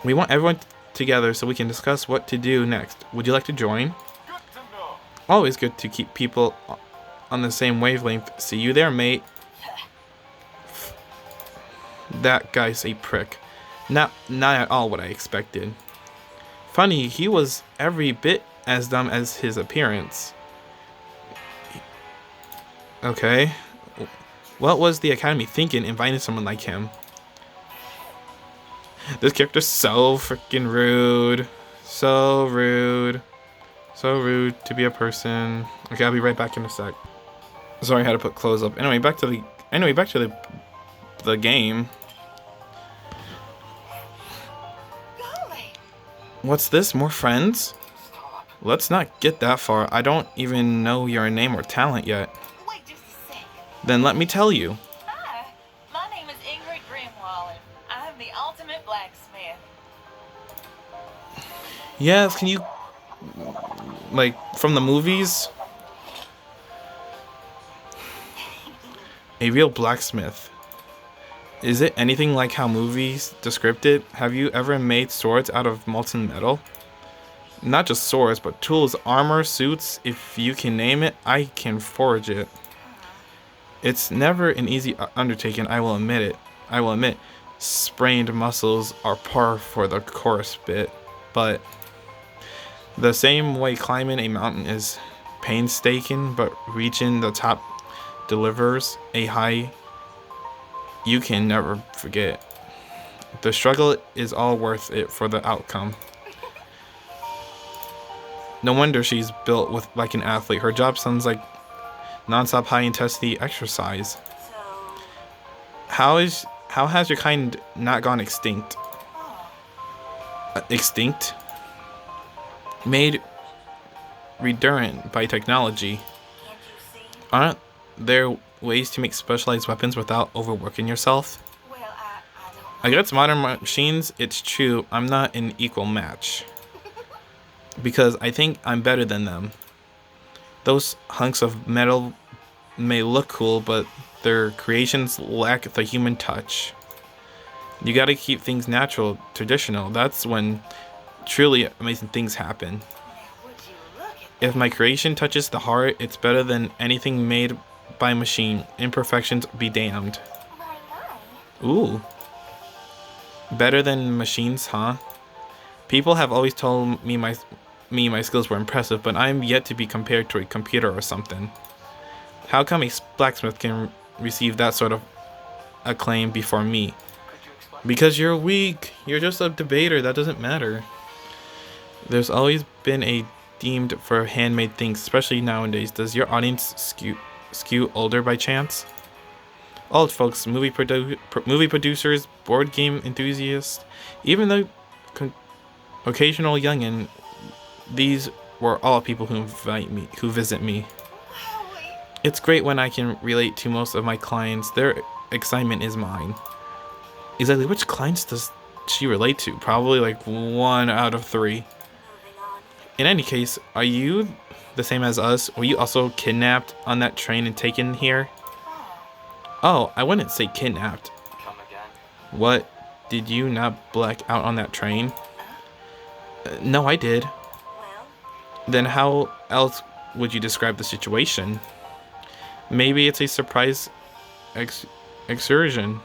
We want everyone together so we can discuss what to do next. Would you like to join? Always good to keep people on the same wavelength. See you there, mate. That guy's a prick. Not at all what I expected. Funny, he was every bit as dumb as his appearance. Okay. What was the Academy thinking inviting someone like him? This character's so freaking rude. So rude. So rude to be a person. Okay, I'll be right back in a sec. Sorry, I had to put clothes up. Anyway, back to the game. What's this? More friends? stop. Let's not get that far. I don't even know your name or talent yet. Wait just a sec. Then let me tell you. Hi, my name is Ingrid Grimwall, and I'm the ultimate blacksmith. Yes, can you... Like, from the movies? A real blacksmith. Is it anything like how movies described it? Have you ever made swords out of molten metal? Not just swords, but tools, armor, suits. If you can name it, I can forge it. It's never an easy undertaking, I will admit it. I will admit, sprained muscles are par for the course bit, but the same way climbing a mountain is painstaking, but reaching the top delivers a high you can never forget. The struggle is all worth it for the outcome. No wonder she's built with like an athlete. Her job sounds like non-stop high-intensity exercise. So, How has your kind not gone extinct? Extinct? Made redundant by technology. can't you see? Aren't there ways to make specialized weapons without overworking yourself? Well, I don't know. Against modern machines, it's true, I'm not an equal match. Because I think I'm better than them. Those hunks of metal may look cool, but their creations lack the human touch. You gotta keep things natural, traditional. That's when truly amazing things happen. Now, would you look at If my creation touches the heart, it's better than anything made by machine. Imperfections be damned. My. Ooh. Better than machines, huh? People have always told me my skills were impressive, but I'm yet to be compared to a computer or something. How come a blacksmith can receive that sort of acclaim before me? Could you explain? Because you're weak. You're just a debater. That doesn't matter. There's always been a deemed for handmade things, especially nowadays. Does your audience skew older by chance? Old folks, movie producers, board game enthusiasts, even the occasional youngin'. These were all people who visit me. Wowie. It's great when I can relate to most of my clients. Their excitement is mine. Exactly which clients does she relate to? Probably like 1 out of 3. Moving on. In any case, are you the same as us? Were you also kidnapped on that train and taken here? Oh, I wouldn't say kidnapped. Come again? What? Did you not black out on that train? No, I did. Well, Then how else would you describe the situation? Maybe it's a surprise excursion.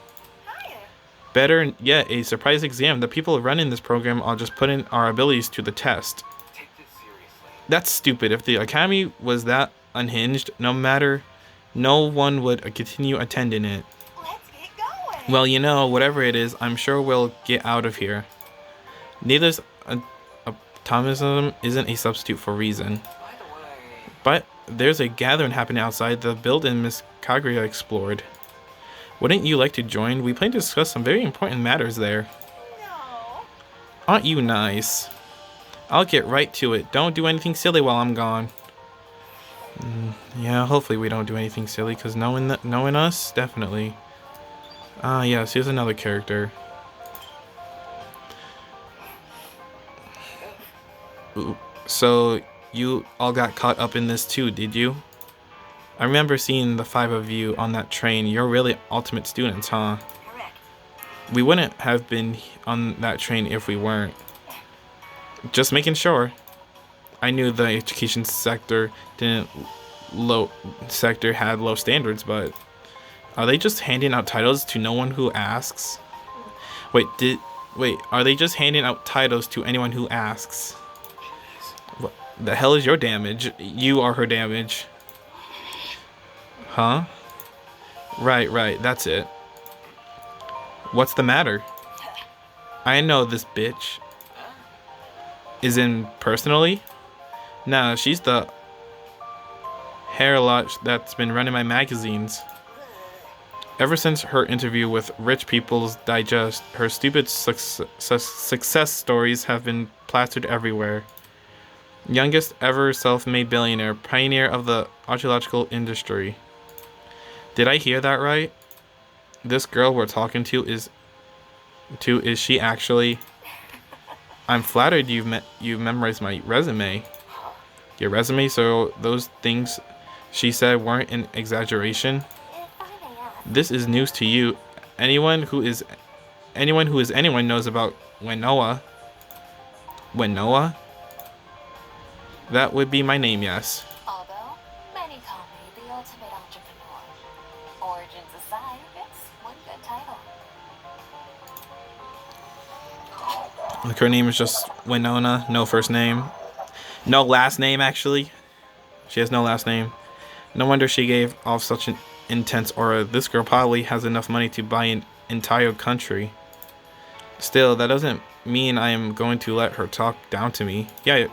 higher. Better yet, a surprise exam. The people running this program are just putting our abilities to the test. Take this seriously. That's stupid. If the academy was that unhinged, no one would continue attending it. Let's get going. Well, you know, whatever it is, I'm sure we'll get out of here. Needless optimism isn't a substitute for reason. By the way, But there's a gathering happening outside the building Miss Kaguya explored. Wouldn't you like to join? We plan to discuss some very important matters there. No. Aren't you nice? I'll get right to it. Don't do anything silly while I'm gone. Yeah, hopefully we don't do anything silly, because knowing us, definitely. Ah, yes, here's another character. Ooh, so, you all got caught up in this too, did you? I remember seeing the 5 of you on that train. You're really ultimate students, huh? Correct. We wouldn't have been on that train if we weren't. Just making sure. I knew the education sector had low standards, but are they just handing out titles to no one who asks? Wait, are they just handing out titles to anyone who asks? What the hell is your damage? You are her damage. Huh? Right, that's it. What's the matter? I know this bitch. Is in personally? Nah, she's the hair lot that's been running my magazines. Ever since her interview with Rich People's Digest, her stupid success stories have been plastered everywhere. Youngest ever self-made billionaire, pioneer of the archaeological industry. Did I hear that right? This girl we're talking to is she actually? I'm flattered you've memorized my resume. Your resume, so those things she said weren't an exaggeration. If I may ask, This is news to you. Anyone who is anyone knows about Wenoa. Wenoa? That would be my name, yes. Although, many call me the ultimate entrepreneur. Origins aside, it's one good title. Like her name is just Winona, no first name. No last name, actually. She has no last name. No wonder she gave off such an intense aura. This girl probably has enough money to buy an entire country. Still, that doesn't mean I am going to let her talk down to me. Yeah,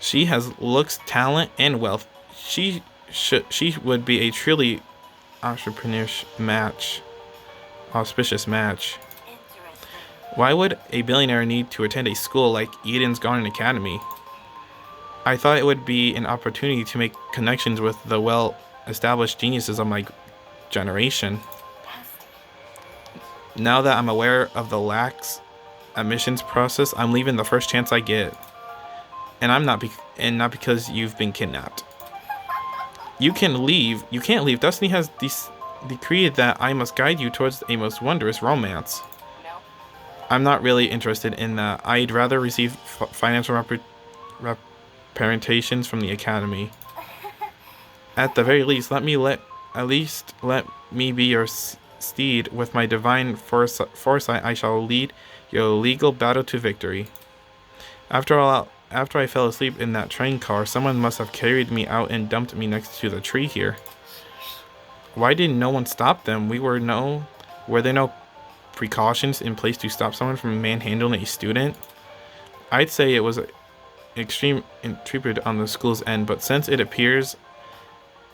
she has looks, talent, and wealth. She would be a truly auspicious match. interesting. Why would a billionaire need to attend a school like Eden's Garden Academy? I thought it would be an opportunity to make connections with the well-established geniuses of my generation. Now that I'm aware of the lax admissions process, I'm leaving the first chance I get. And not because you've been kidnapped. You can't leave. Destiny has decreed that I must guide you towards a most wondrous romance. No. I'm not really interested in that. I'd rather receive financial representations from the academy. At the very least, let me be your steed. With my divine foresight, I shall lead your legal battle to victory. After I fell asleep in that train car, someone must have carried me out and dumped me next to the tree here. Why didn't no one stop them? Were there no precautions in place to stop someone from manhandling a student? I'd say it was extreme intrepid on the school's end, but since it appears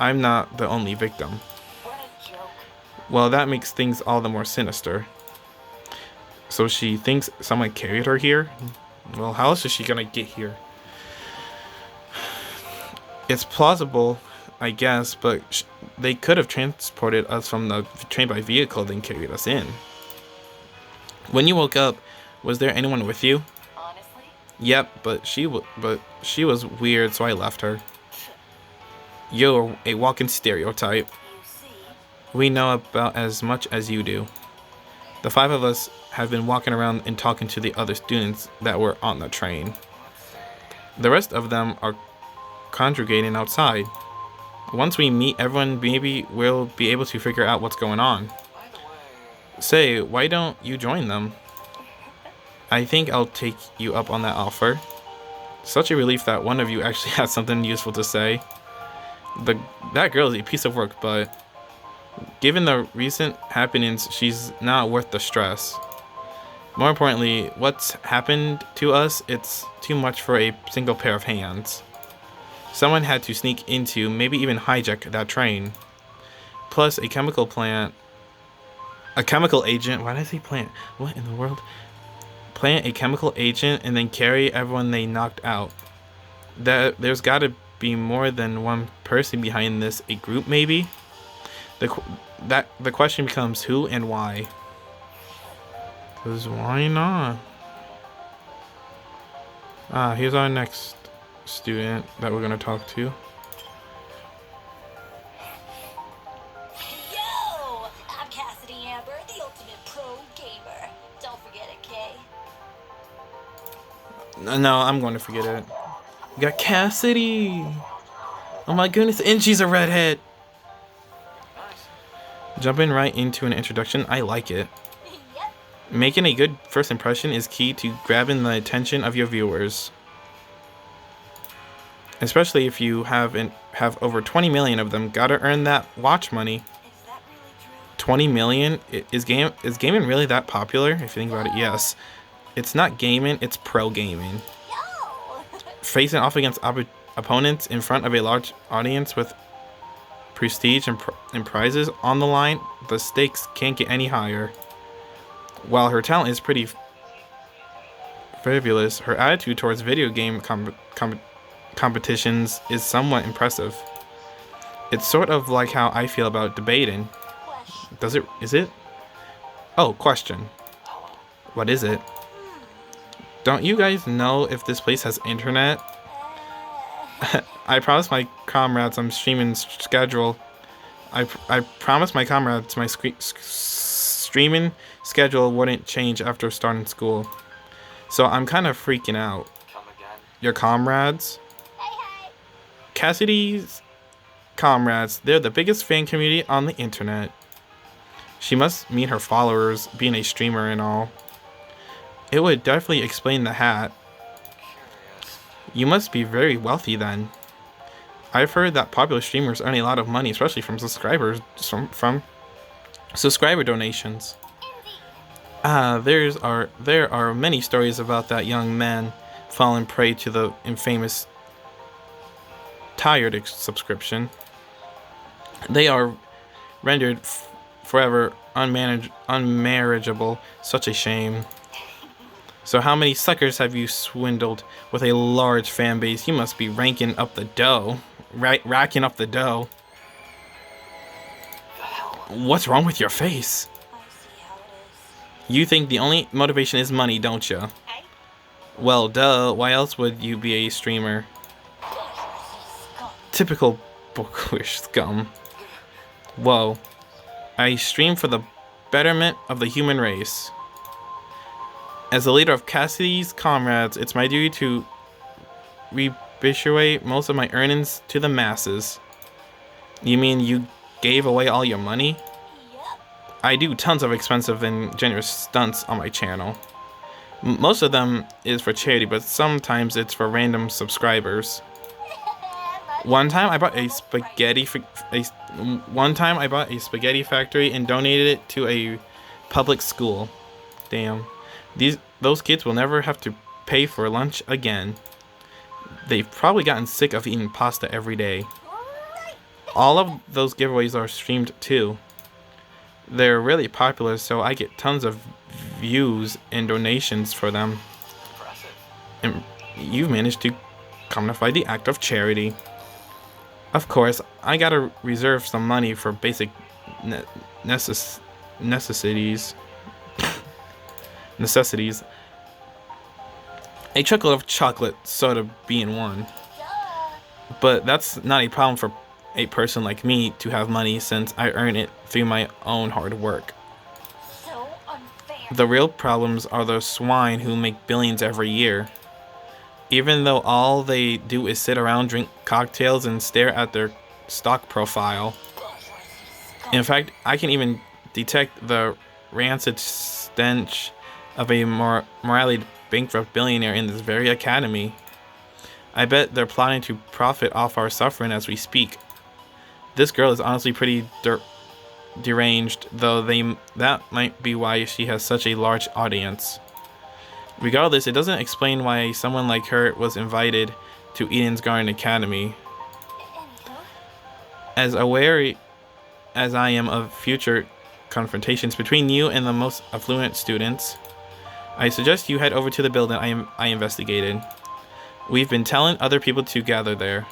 I'm not the only victim, What a joke. well, that makes things all the more sinister. So she thinks someone carried her here? Well, how else is she gonna get here? It's plausible, I guess, but they could have transported us from the train by vehicle, then carried us in. When you woke up, was there anyone with you? Honestly, Yep, but she was weird, so I left her. You're a walking stereotype. You see, we know about as much as you do. The 5 of us have been walking around and talking to the other students that were on the train. Let's see. The rest of them are congregating outside. Once we meet everyone, maybe we'll be able to figure out what's going on. By the way, Say, why don't you join them? I think I'll take you up on that offer. Such a relief that one of you actually has something useful to say. That girl is a piece of work, but given the recent happenings, she's not worth the stress. More importantly, what's happened to us, it's too much for a single pair of hands. Someone had to sneak into, maybe even hijack that train. Plus, a chemical agent, why did I say plant? What in the world? Plant a chemical agent and then carry everyone they knocked out. There's gotta be more than one person behind this, a group maybe? The question becomes who and why. 'Cause why not? Here's our next student that we're gonna talk to. Yo! I'm Cassidy Amber, the ultimate pro gamer. Don't forget it, Kay. No, I'm going to forget it. We got Cassidy. Oh my goodness, and she's a redhead. nice. Jumping right into an introduction, I like it. Yep. Making a good first impression is key to grabbing the attention of your viewers. Especially if you have over 20 million of them, gotta earn that watch money. Is that really true? 20 million? Is gaming really that popular? If you think about it, yes. It's not gaming, it's pro gaming. Yo! Facing off against opponents in front of a large audience with prestige and prizes on the line, the stakes can't get any higher. While her talent is pretty fabulous, her attitude towards video game competitions is somewhat impressive. It's sort of like how I feel about debating. Question. Is it? Oh, question. What is it? Don't you guys know if this place has internet? I promised my comrades I'm streaming schedule. I promised my comrades my streaming schedule wouldn't change after starting school. So I'm kind of freaking out. Come again. Your comrades? Hey! Cassidy's comrades, they're the biggest fan community on the internet. She must meet her followers, being a streamer and all. It would definitely explain the hat. Curious. You must be very wealthy then. I've heard that popular streamers earn a lot of money, especially from subscribers, from subscriber donations. There are many stories about that young man falling prey to the infamous tired subscription. They are rendered forever unmarriageable. Such a shame. So how many suckers have you swindled with a large fan base? You must be ranking up the dough. Racking up the dough. The hell? What's wrong with your face? I see how it You think the only motivation is money, don't you? is. Hey? Well, duh. Why else would you be a streamer? Typical bookish scum. Whoa. I stream for the betterment of the human race. As the leader of Cassidy's comrades, it's my duty to repatriate most of my earnings to the masses. You mean you gave away all your money? Yep. I do tons of expensive and generous stunts on my channel. Most of them is for charity, but sometimes it's for random subscribers. One time I bought a spaghetti factory and donated it to a public school. Damn. Those kids will never have to pay for lunch again. They've probably gotten sick of eating pasta every day. All of those giveaways are streamed too. They're really popular, so I get tons of views and donations for them. Impressive. And you've managed to commodify the act of charity. Of course, I gotta reserve some money for basic necessities. A trickle of chocolate soda being one. Duh. But that's not a problem for a person like me to have money since I earn it through my own hard work. So unfair. The real problems are those swine who make billions every year. Even though all they do is sit around, drink cocktails, and stare at their stock profile. In fact, I can even detect the rancid stench of a morally bankrupt billionaire in this very academy. I bet they're plotting to profit off our suffering as we speak. This girl is honestly pretty deranged, though that might be why she has such a large audience. Regardless, it doesn't explain why someone like her was invited to Eden's Garden Academy. As aware as I am of future confrontations between you and the most affluent students, I suggest you head over to the building I investigated. We've been telling other people to gather there.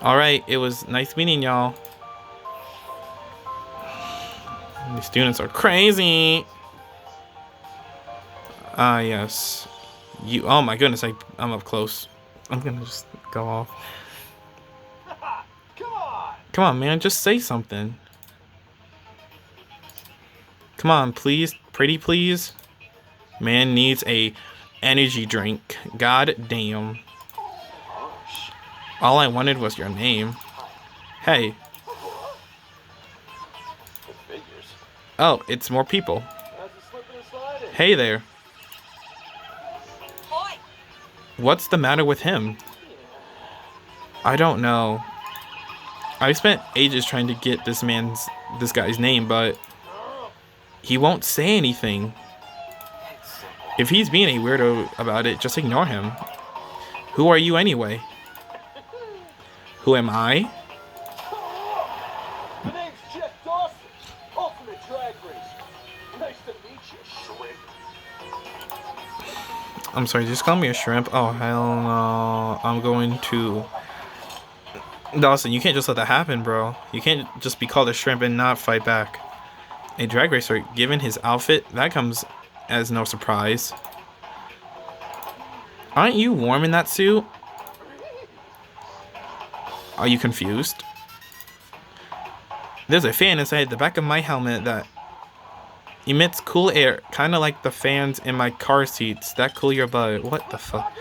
Alright, it was nice meeting y'all. These students are crazy. Ah, yes. Oh my goodness, I'm up close. I'm gonna just go off. Come on, man, just say something. Come on, please, pretty please. Man needs a energy drink. God damn. All I wanted was your name. Hey. Oh, it's more people. Hey there. What's the matter with him? I don't know. I spent ages trying to get this guy's name, but he won't say anything. If he's being a weirdo about it, just ignore him. Who are you anyway? Who am I? My name's Jeff Dawson, Ultimate Drag Racer. Nice to meet you, shrimp. I'm sorry, just call me a shrimp. Oh, hell no. I'm going to... Dawson, you can't just let that happen, bro. You can't just be called a shrimp and not fight back. A drag racer, given his outfit, that comes as no surprise. Aren't you warm in that suit? Are you confused? There's a fan inside the back of my helmet that emits cool air, kind of like the fans in my car seats that cool your butt. What the fuck?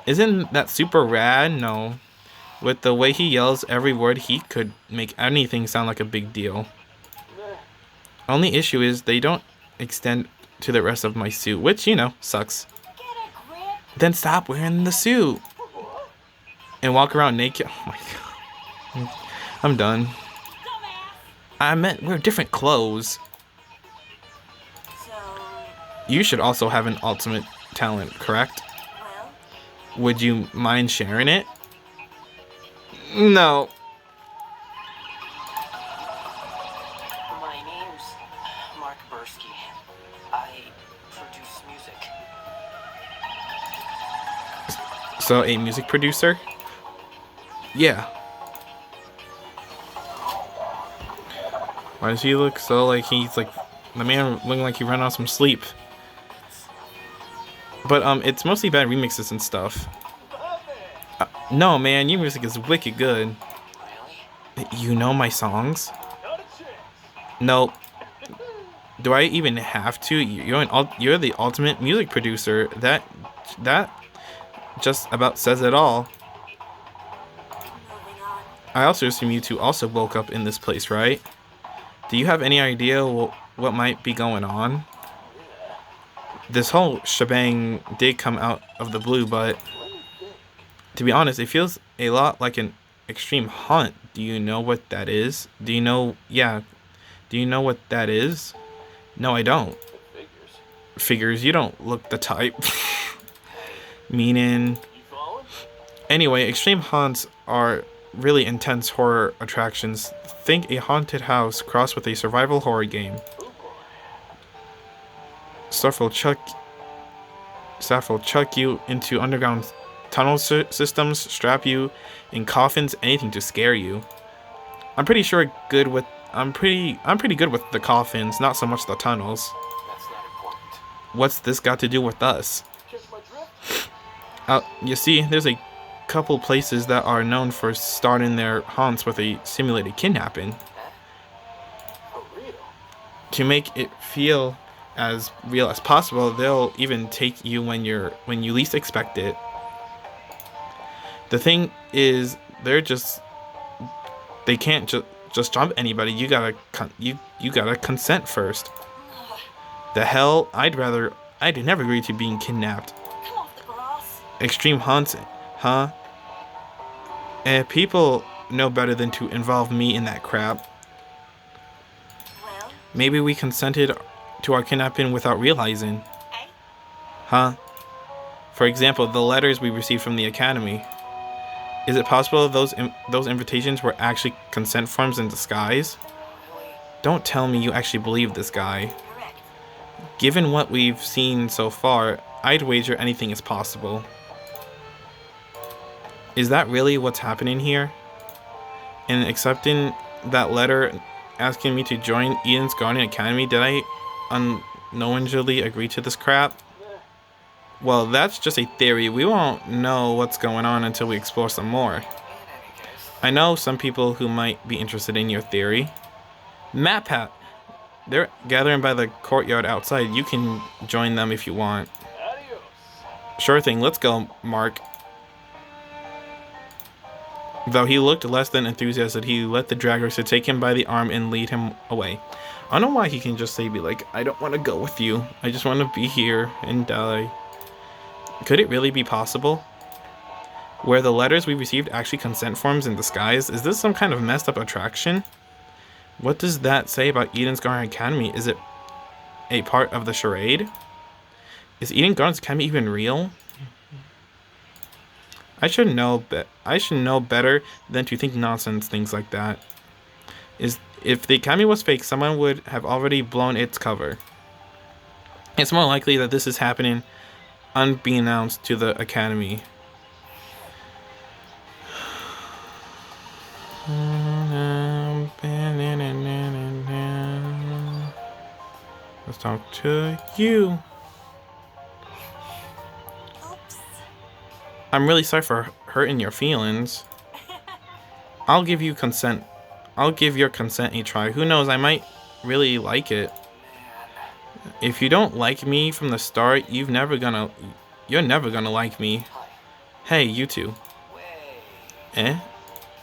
Isn't that super rad? No. With the way he yells every word, he could make anything sound like a big deal. Only issue is they don't extend to the rest of my suit, which, you know, sucks. Then stop wearing the suit and walk around naked. Oh my god. I'm done. I meant wear different clothes. You should also have an ultimate talent, correct? Would you mind sharing it? No. My name's Mark Bursky. I produce music. So, a music producer? Yeah. Why does he look so like he's like the man looking like he ran out of some sleep? But it's mostly bad remixes and stuff. No, man, your music is wicked good. You know my songs? Nope. Do I even have to? You're the ultimate music producer. That just about says it all. I also assume you two also woke up in this place, right? Do you have any idea what might be going on? This whole shebang did come out of the blue, but to be honest, it feels a lot like an extreme haunt. Do you know what that is? Do you know what that is? No, I don't. Figures, you don't look the type. Meaning... Anyway, extreme haunts are really intense horror attractions. Think a haunted house crossed with a survival horror game. Stuff will chuck you into underground tunnel systems, strap you in coffins, anything to scare you. I'm pretty good with the coffins, not so much the tunnels. That's not important. What's this got to do with us? You see, there's a couple places that are known for starting their haunts with a simulated kidnapping. For real? To make it feel as real as possible, they'll even take you when you least expect it. The thing is, they can't just jump anybody. You gotta you gotta consent first. The hell, I'd never agree to being kidnapped. Come off the grass. Extreme haunts, huh? People know better than to involve me in that crap. Well, Maybe we consented to our kidnapping without realizing. eh? Huh? For example, the letters we received from the academy. Is it possible those invitations were actually consent forms in disguise? Really? Don't tell me you actually believe this guy. Correct. Given what we've seen so far, I'd wager anything is possible. Is that really what's happening here? In accepting that letter asking me to join Eden's Garden Academy, did I unknowingly agree to this crap? Well, that's just a theory. We won't know what's going on until we explore some more. In any case, I know some people who might be interested in your theory. Map Hat. They're gathering by the courtyard outside. You can join them if you want. Adios. Sure thing. Let's go, Mark. Though he looked less than enthusiastic, he let the drag racer take him by the arm and lead him away. I don't know why he can just say, be like, I don't want to go with you. I just want to be here and die. Could it really be possible? Were the letters we received actually consent forms in disguise? Is this some kind of messed up attraction? What does that say about Eden's Garden Academy? Is it a part of the charade? Is Eden Gardens Academy even real? I should know better than to think nonsense things like that. If the academy was fake, someone would have already blown its cover. It's more likely that this is happening unbeknownst to the academy. Let's talk to you. Oops. I'm really sorry for hurting your feelings. I'll give you consent. I'll give your consent a try. Who knows, I might really like it. If you don't like me from the start, you're never gonna like me. hi. Hey, you two. Way. Eh?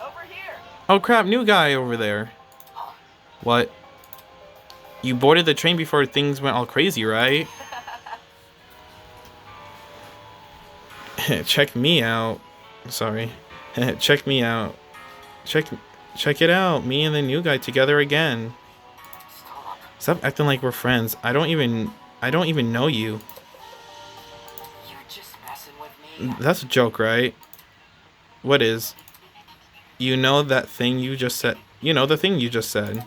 Over here. Oh crap, new guy over there. What? You boarded the train before things went all crazy, right? Check me out. Sorry. Check me out. Check it out. Me and the new guy together again. Stop. Stop acting like we're friends. I don't even know you. You're just messing with me. That's a joke, right? What is? You know that thing you just said. You know the thing you just said.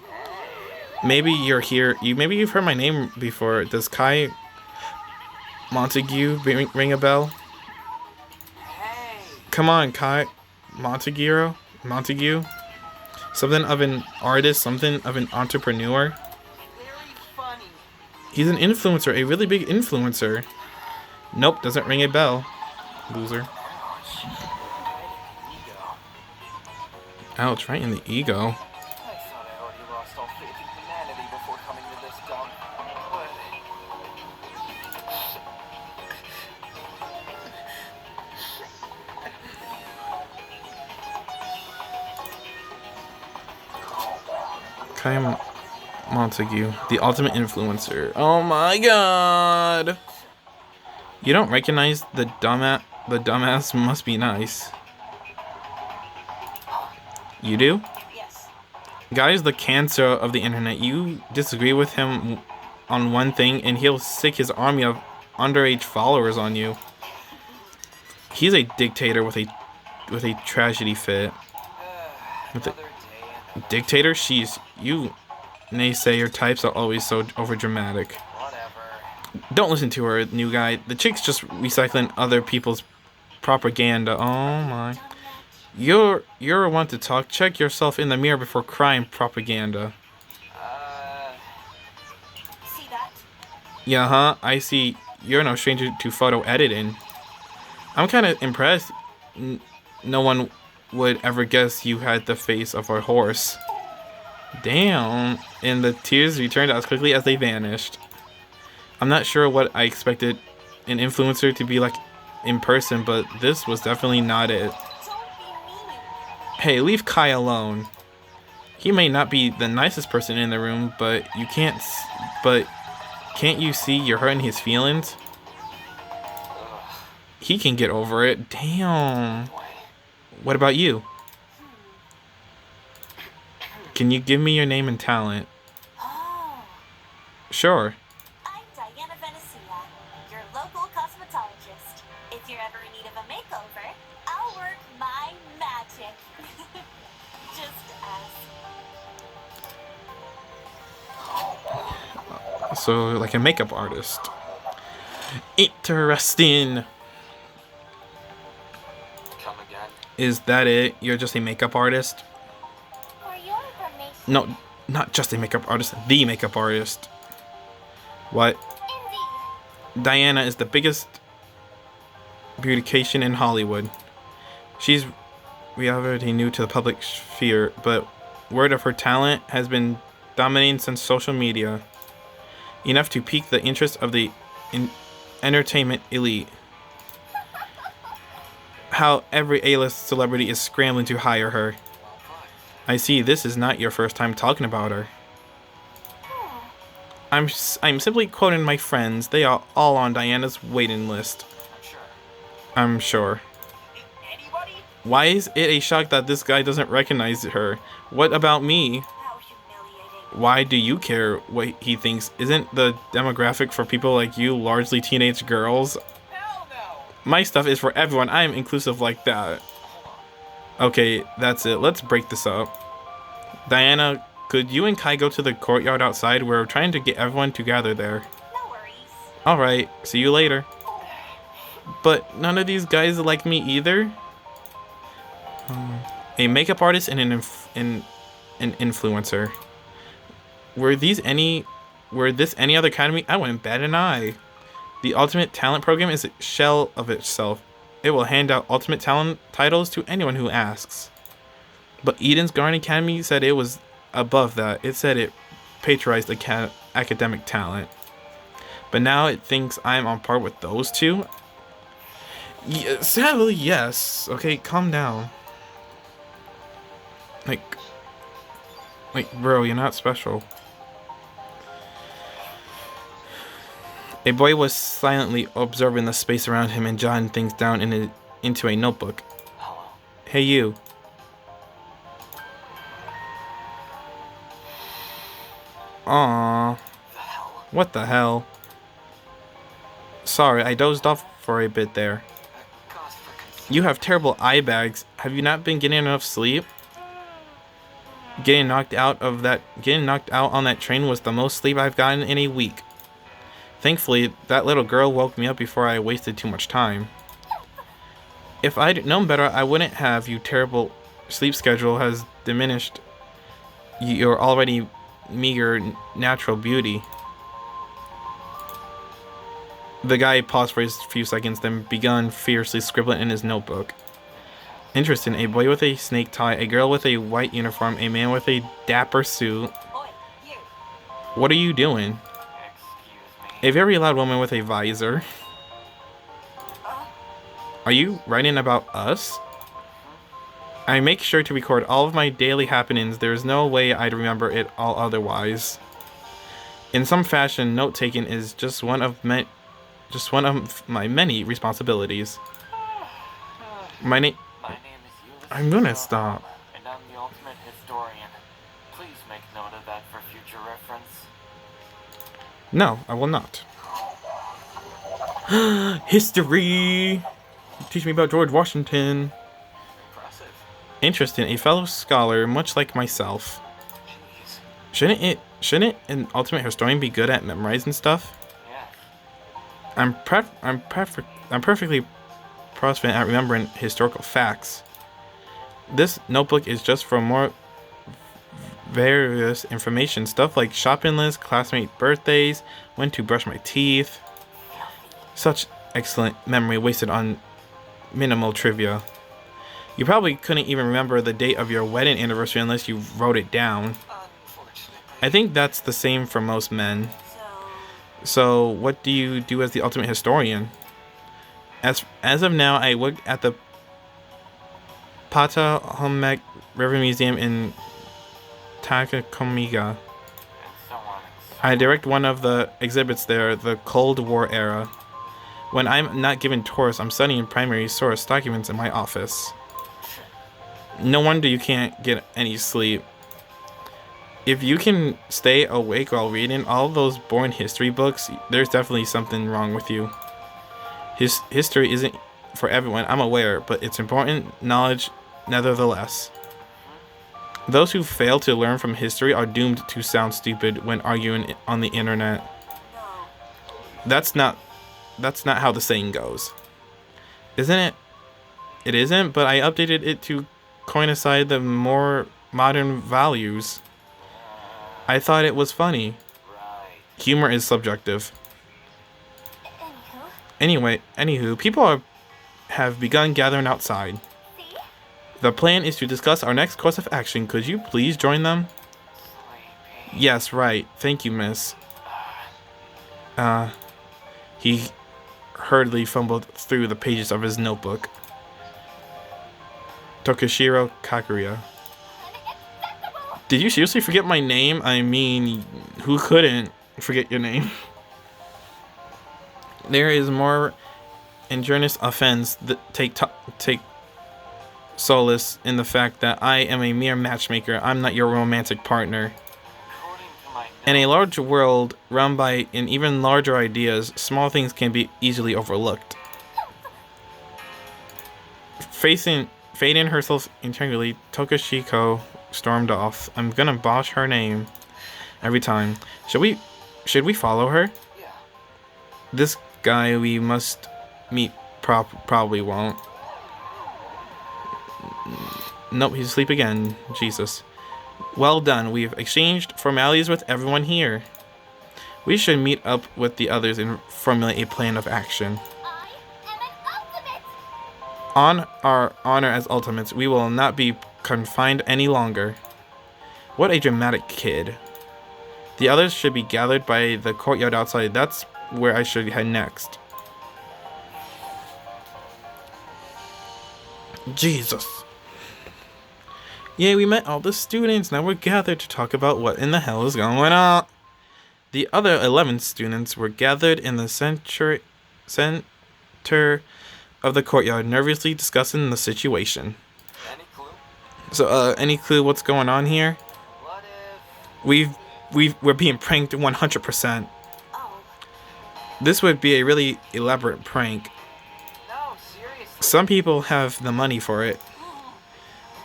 Maybe you're here. Maybe you've heard my name before. Does Kai Montague ring a bell? Hey. Come on, Kai Montague. Something of an artist, something of an entrepreneur. Very funny. He's an influencer, a really big influencer. Nope, doesn't ring a bell. Loser. Ouch. Ego. Ouch, right in the ego. I thought I already lost all faith in humanity before coming to this dump. But Kai Montague, the ultimate influencer. Oh my god! You don't recognize the dumbass? The dumbass must be nice. You do? Yes. Guy's the cancer of the internet. You disagree with him on one thing and he'll sick his army of underage followers on you. He's a dictator with a tragedy fit. With a another day. dictator? You naysayer types are always so overdramatic. Whatever. Don't listen to her, new guy. The chick's just recycling other people's propaganda. Oh my. You're one to talk. Check yourself in the mirror before crying propaganda. See that? Yeah, huh? I see you're no stranger to photo editing. I'm kind of impressed. no one would ever guess you had the face of a horse. Damn. And the tears returned as quickly as they vanished. I'm not sure what I expected an influencer to be like in person, but this was definitely not it. Hey, leave Kai alone. He may not be the nicest person in the room, but can't you see you're hurting his feelings? He can get over it. Damn. What about you? Can you give me your name and talent? Oh, Sure. I'm Diana Venecia, your local cosmetologist. If you're ever in need of a makeover, I'll work my magic. Just as. So, like a makeup artist. Interesting. Come again? Is that it? You're just a makeup artist? For your information. No, not just a makeup artist. The makeup artist. What? Indeed. Diana is the biggest beautification in Hollywood. She's reality new to the public sphere, but word of her talent has been dominating since social media. Enough to pique the interest of the entertainment elite. How every A-list celebrity is scrambling to hire her. I see this is not your first time talking about her. I'm simply quoting my friends. They are all on Diana's waiting list. I'm sure. Anybody? Why is it a shock that this guy doesn't recognize her? What about me? How humiliating. Why do you care what he thinks? Isn't the demographic for people like you largely teenage girls? Hell no! My stuff is for everyone. I am inclusive like that. Okay, that's it. Let's break this up. Diana, could you and Kai go to the courtyard outside? We're trying to get everyone to gather there. No worries. Alright, see you later. But none of these guys like me either. A makeup artist and an influencer. Were this any other academy? I wouldn't bat an eye. The Ultimate Talent Program is a shell of itself. It will hand out Ultimate Talent titles to anyone who asks. But Eden's Garden Academy said it was above that. It said it patronized academic talent. But now it thinks I'm on par with those two? Yeah, sadly, yes. Okay, calm down. Like, bro, you're not special. A boy was silently observing the space around him and jotting things down into a notebook. Hello. Hey, you. Aww. The hell? What the hell? Sorry, I dozed off for a bit there. Cause for concern. You have terrible eye bags. Have you not been getting enough sleep? Getting knocked out on that train was the most sleep I've gotten in a week. Thankfully, that little girl woke me up before I wasted too much time. If I'd known better, I wouldn't have. Your terrible sleep schedule has diminished your already meager natural beauty. The guy paused for a few seconds, then began fiercely scribbling in his notebook. Interesting. A boy with a snake tie, a girl with a white uniform, a man with a dapper suit. Boy, you. What are you doing? Excuse me. A very loud woman with a visor. Are you writing about us? I make sure to record all of my daily happenings. There's no way I'd remember it all otherwise. In some fashion, note-taking is just one of my many responsibilities. My name. My name is Ulysses. I'm gonna stop. And I'm the ultimate historian. Please make note of that for future reference. No, I will not. History. Teach me about George Washington. Impressive. Interesting. A fellow scholar, much like myself. Jeez. Shouldn't an ultimate historian be good at memorizing stuff? Yeah. I'm perfectly proficient at remembering historical facts. This notebook is just for more various information, stuff like shopping lists, classmate birthdays, when to brush my teeth. Such excellent memory wasted on minimal trivia. You probably couldn't even remember the date of your wedding anniversary unless you wrote it down. Unfortunately. I think that's the same for most men. So, So, what do you do as the ultimate historian? As of now, I work at the Patahomek River Museum in Takakomiga. And so on. I direct one of the exhibits there, the Cold War era. When I'm not given tours, I'm studying primary source documents in my office. No wonder you can't get any sleep. If you can stay awake while reading all those boring history books, there's definitely something wrong with you. History isn't for everyone, I'm aware, but it's important knowledge nevertheless. Those who fail to learn from history are doomed to sound stupid when arguing on the internet. no. That's not how the saying goes. Isn't it? It isn't, but I updated it to coincide the more modern values. I thought it was funny. Right. Humor is subjective. Anywho, Anywho, people have begun gathering outside. see? The plan is to discuss our next course of action. Could you please join them? Sleepy. Yes, right. Thank you, miss. He hurriedly fumbled through the pages of his notebook. Tokishiro Kaguya. Unacceptable! Did you seriously forget my name? I mean, who couldn't forget your name? There is more injurious offense that take solace in the fact that I am a mere matchmaker. I'm not your romantic partner. According to my In a notes, large world run by an even larger ideas, small things can be easily overlooked. Fading herself internally, Tokashiko stormed off. I'm gonna bosh her name every time. Should we follow her? yeah. This guy we must meet probably won't. Nope, he's asleep again. Jesus. Well done. We've exchanged formalities with everyone here. We should meet up with the others and formulate a plan of action. I am an ultimate! On our honor as ultimates, we will not be confined any longer. What a dramatic kid. The others should be gathered by the courtyard outside. That's where I should head next. Jesus. Yay, we met all the students. Now we're gathered to talk about what in the hell is going on. The other 11 students were gathered in the center of the courtyard, nervously discussing the situation. Any clue? So, any clue what's going on here? What if... We're being pranked 100%. Oh, This would be a really elaborate prank. No, seriously. Some people have the money for it.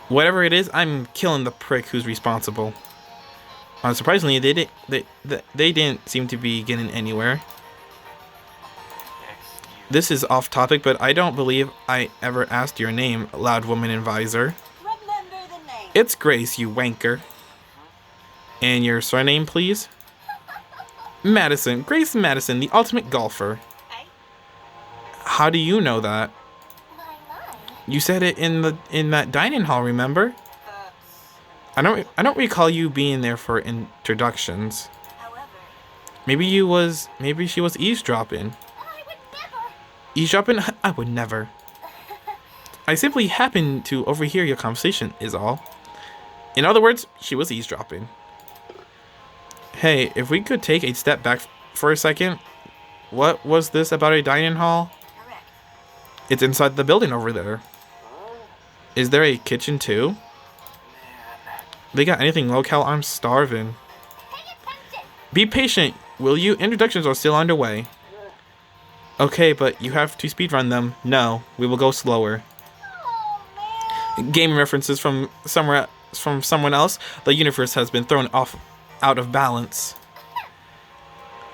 Whatever it is, I'm killing the prick who's responsible. Surprisingly, they didn't seem to be getting anywhere. Excuse. This is off topic, but I don't believe I ever asked your name, loud woman advisor. remember the name. It's Grace, you wanker. And your surname, please? Madison. Grace Madison, the ultimate golfer. Hey, How do you know that? my. You said it in that dining hall, remember? That's... I don't recall you being there for introductions. However, Maybe she was eavesdropping. I would never. Eavesdropping? I would never. I simply happened to overhear your conversation, is all. In other words, she was eavesdropping. Hey, if we could take a step back for a second. What was this about a dining hall? Correct. It's inside the building over there. Is there a kitchen too? Man. They got anything local? I'm starving. Pay attention. Be patient, will you? Introductions are still underway. Okay, but you have to speedrun them. No, we will go slower. Oh, man. Game references from someone else. The universe has been thrown out of balance.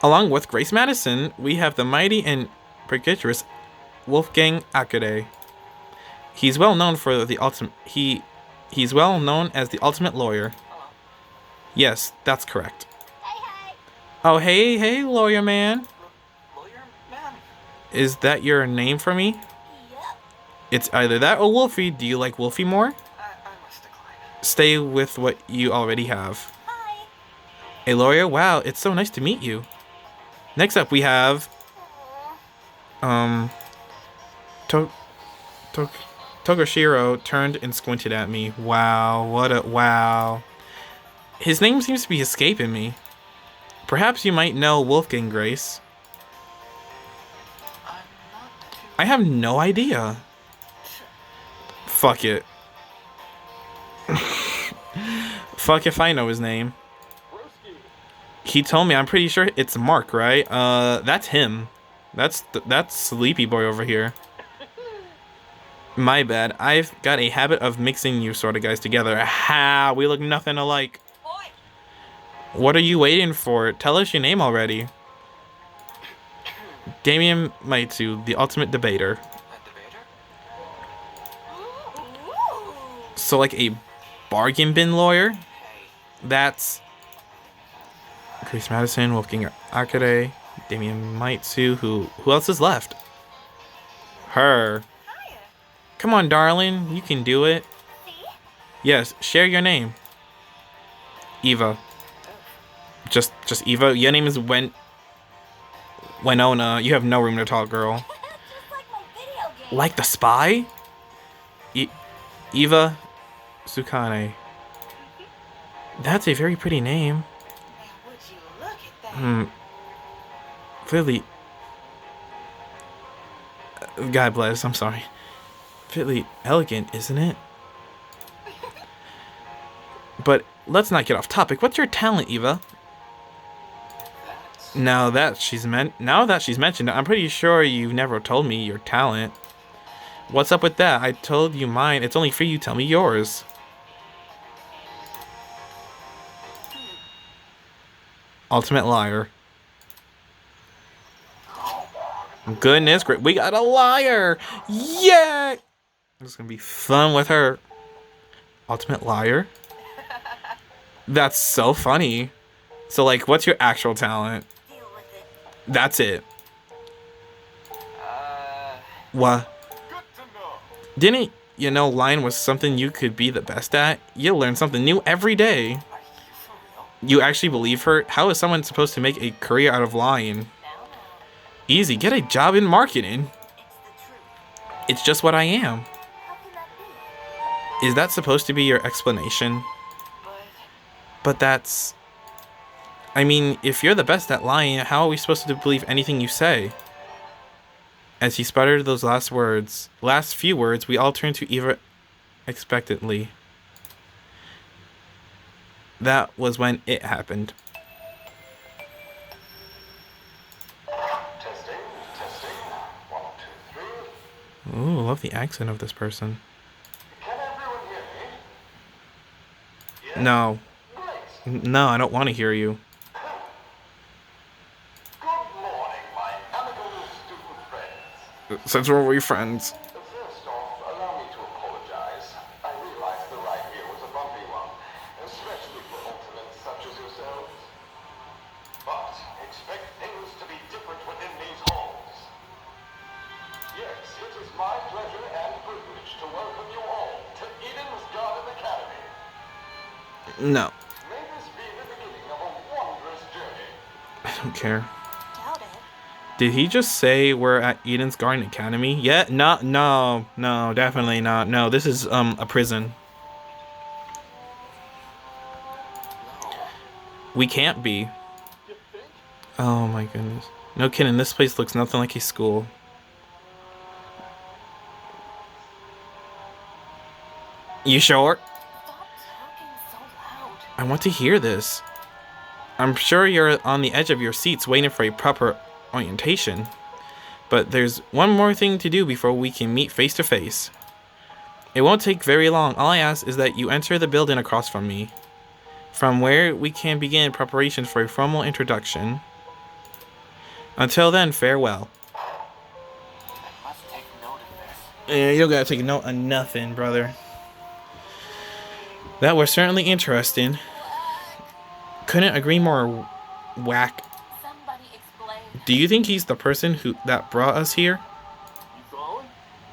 Along with Grace Madison, we have the mighty and precocious Wolfgang Akade. He's well known for the ultimate. He's well known as the ultimate lawyer. Yes, that's correct. Hey. Oh, hey, lawyer man. Lawyer man? Is that your name for me? Yep. It's either that or Wolfie. Do you like Wolfie more? I must decline. Stay with what you already have. Hi. A lawyer? Wow, it's so nice to meet you. Next up we have to to Togoshiro turned and squinted at me. Wow, wow. His name seems to be escaping me. Perhaps you might know Wolfgang Grace. I'm not too I have no idea. sure. Fuck it. Fuck if I know his name. Broski. He told me, I'm pretty sure it's Mark, right? That's him. That's Sleepy Boy over here. My bad. I've got a habit of mixing you sort of guys together. Ha! We look nothing alike. Boy. What are you waiting for? Tell us your name already. Damien Maitsu, the ultimate debater. A debater? Ooh. So like a bargain bin lawyer? Hey, That's Chris Madison, Wolfgang Akade, Damien Maitsu. Who else is left? Her. Hiya. Come on, darling. You can do it. See? Yes, share your name. Eva. Just Eva. Your name is Winona. You have no room to talk, girl. Just like my video game. Like the spy? Eva Sukane. That's a very pretty name. Now would you look at that? Clearly. God bless, I'm sorry. Fairly elegant, isn't it? But let's not get off topic. What's your talent, Eva? that's... Now that she's mentioned it, I'm pretty sure you've never told me your talent. What's up with that? I told you mine. It's only fair you tell me yours. Ultimate liar. Goodness, great. We got a liar. Yeah. It's gonna be fun with her. Ultimate liar. That's so funny. So like, what's your actual talent? Deal with it. That's it. Uh, What? Good to know. Didn't you know lying was something you could be the best at? You learn something new every day. are you for real? You actually believe her? How is someone supposed to make a career out of lying? Now. Easy, get a job in marketing. It's the truth. It's just what I am. How can that be? Is that supposed to be your explanation? But that's... I mean, if you're the best at lying, how are we supposed to believe anything you say? As he sputtered those last few words, we all turned to Eva expectantly. That was when it happened. Testing. 1, 2, 3. Ooh, love the accent of this person. Can everyone hear me? No. Great. No, I don't want to hear you. Good morning, my amicable student friends. Since we're friends. First off, allow me to apologize. I realize the ride here was a bumpy one, especially for ultimates such as yourselves. But expect things to be different within these halls. Yes, it is my pleasure and privilege to welcome you all to Eden's Garden Academy. No. May this be the beginning of a wondrous journey. I don't care. Doubt it. Did he just say we're at Eden's Garden Academy? Yeah, no, definitely not. No, this is a prison. We can't be. You think? Oh my goodness. No kidding, this place looks nothing like a school. You sure? Stop talking so loud. I want to hear this. I'm sure you're on the edge of your seats waiting for a proper orientation. But there's one more thing to do before we can meet face to face. It won't take very long. All I ask is that you enter the building across from me, from where we can begin preparations for a formal introduction. Until then, farewell. I must take note of this. Yeah, you don't gotta take note of nothing, brother. That was certainly interesting. Couldn't agree more. Whack. Somebody explain. Do you think he's the person that brought us here? You following?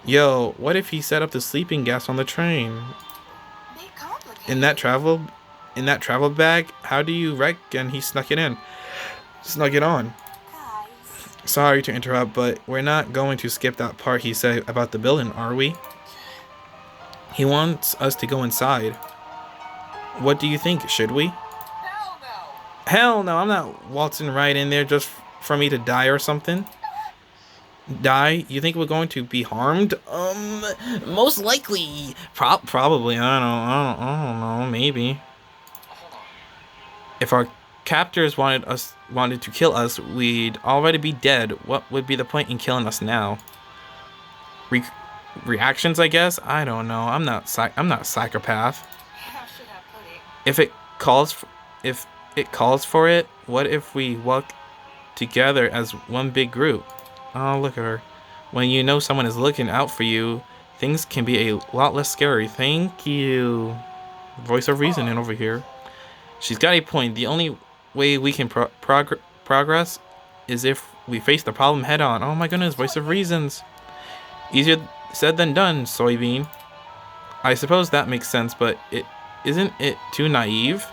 Yo, what if he set up the sleeping gas on the train? Bit complicated. In that travel bag? How do you reckon he snuck it in? Snuck it on. Guys, Sorry to interrupt, but we're not going to skip that part he said about the building, are we? He wants us to go inside. What do you think? Should we? Hell no! Hell no, I'm not waltzing right in there just for me to die or something. Die? You think we're going to be harmed? Most likely. Probably. I don't know. Maybe. Hold on. If our captors wanted to kill us, we'd already be dead. What would be the point in killing us now? Reactions, I guess. I don't know. I'm not a psychopath. How should I put it? If it calls for it, what if we walk together as one big group? Oh, look at her. When you know someone is looking out for you, things can be a lot less scary. Thank you. Voice of reasoning over here. She's got a point. The only way we can progress is if we face the problem head on. Oh my goodness, voice of reasons. Easier said than done, soybean. I suppose that makes sense, but isn't it too naive?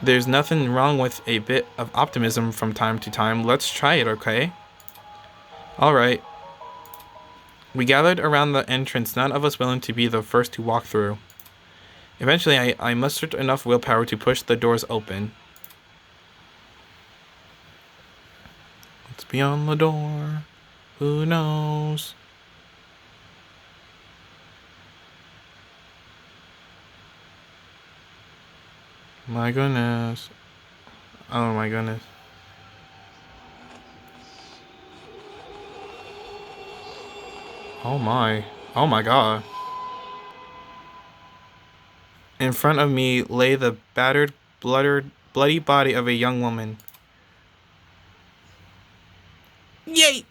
There's nothing wrong with a bit of optimism from time to time. Let's try it, okay? Alright. We gathered around the entrance, none of us willing to be the first to walk through. Eventually, I mustered enough willpower to push the doors open. What's beyond the door? Who knows? My goodness. Oh my goodness. Oh my. Oh my god. In front of me lay the battered, bloody body of a young woman. Yay!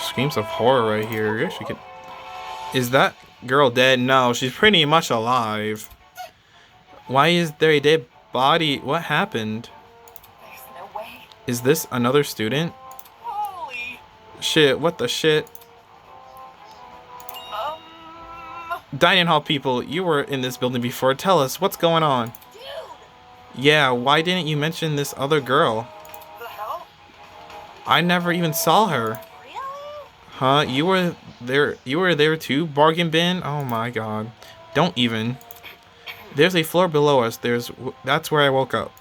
Screams of horror right here. Yeah, she could. Is that girl dead? No, she's pretty much alive. Why is there a dead body? What happened? There's no way. Is this another student? Holy. Shit, what the shit? Dining hall people, you were in this building before. Tell us, what's going on? dude, Yeah, why didn't you mention this other girl? The hell? I never even saw her. really? Huh? You were there too, bargain bin? Oh my god. Don't even. There's a floor below us. That's where I woke up.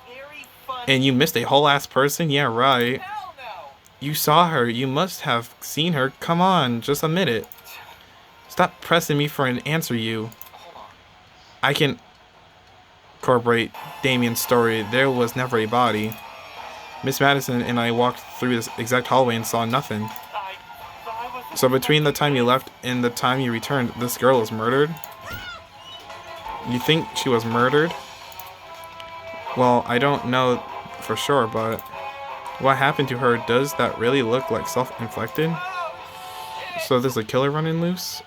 Very funny. And you missed a whole ass person? Yeah, right. Hell no! You saw her. You must have seen her. Come on, just admit it. Stop pressing me for an answer, you. Hold on. I can corroborate Damien's story. There was never a body. Miss Madison and I walked through this exact hallway and saw nothing. I was. So between the time you left and the time you returned, this girl was murdered? You think she was murdered? Well, I don't know for sure, but what happened to her? Does that really look like self-inflicted? So there's a killer running loose?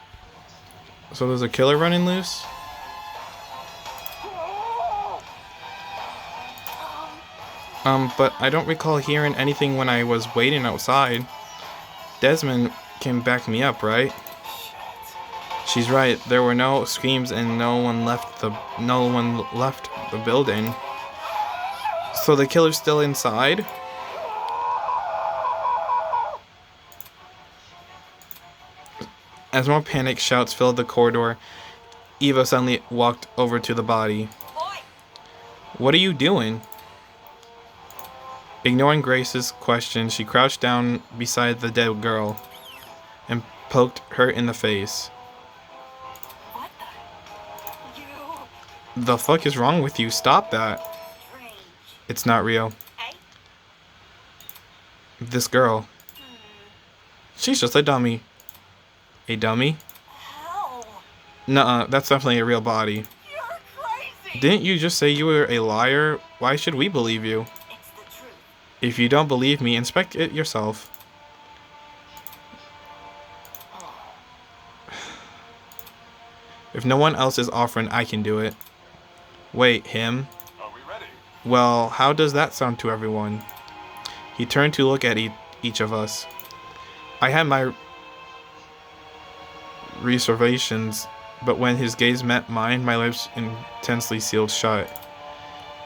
But I don't recall hearing anything when I was waiting outside. Desmond can back me up, right? She's right. There were no screams and no one left the building. So the killer's still inside? As more panic shouts filled the corridor, Eva suddenly walked over to the body. Boy, What are you doing? Ignoring Grace's question, she crouched down beside the dead girl and poked her in the face. What the? You. The fuck is wrong with you? Stop that. strange. It's not real. Hey, This girl. She's just a dummy. A dummy? how? Nuh-uh, that's definitely a real body. You're crazy. Didn't you just say you were a liar? Why should we believe you? It's the truth. If you don't believe me, inspect it yourself. If no one else is offering, I can do it. Wait, him? Are we ready? Well, how does that sound to everyone? He turned to look at each of us. I had my reservations, but when his gaze met mine, my lips intensely sealed shut.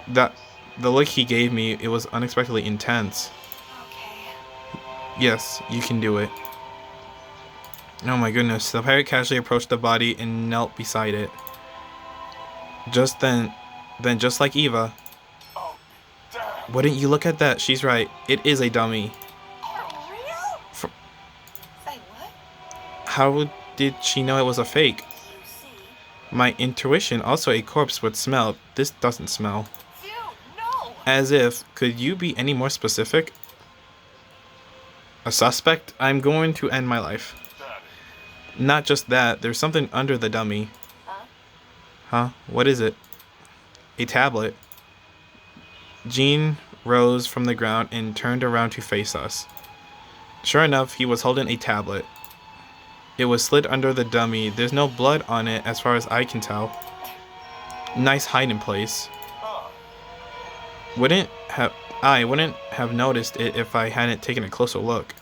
That the look he gave me, it was unexpectedly intense. Okay. Yes, you can do it. Oh my goodness. The pirate casually approached the body and knelt beside it. Just then just like Eva. Oh, damn. Wouldn't you look at that? She's right. It is a dummy. For real? Say what? How did she know it was a fake? You see, My intuition, also a corpse would smell. This doesn't smell. Dude, no! As if, could you be any more specific? A suspect? I'm going to end my life. Daddy. Not just that, there's something under the dummy. Huh? Huh? What is it? A tablet. Jean rose from the ground and turned around to face us. Sure enough, he was holding a tablet. It was slid under the dummy. There's no blood on it as far as I can tell. Nice hiding place. Huh. I wouldn't have noticed it if I hadn't taken a closer look.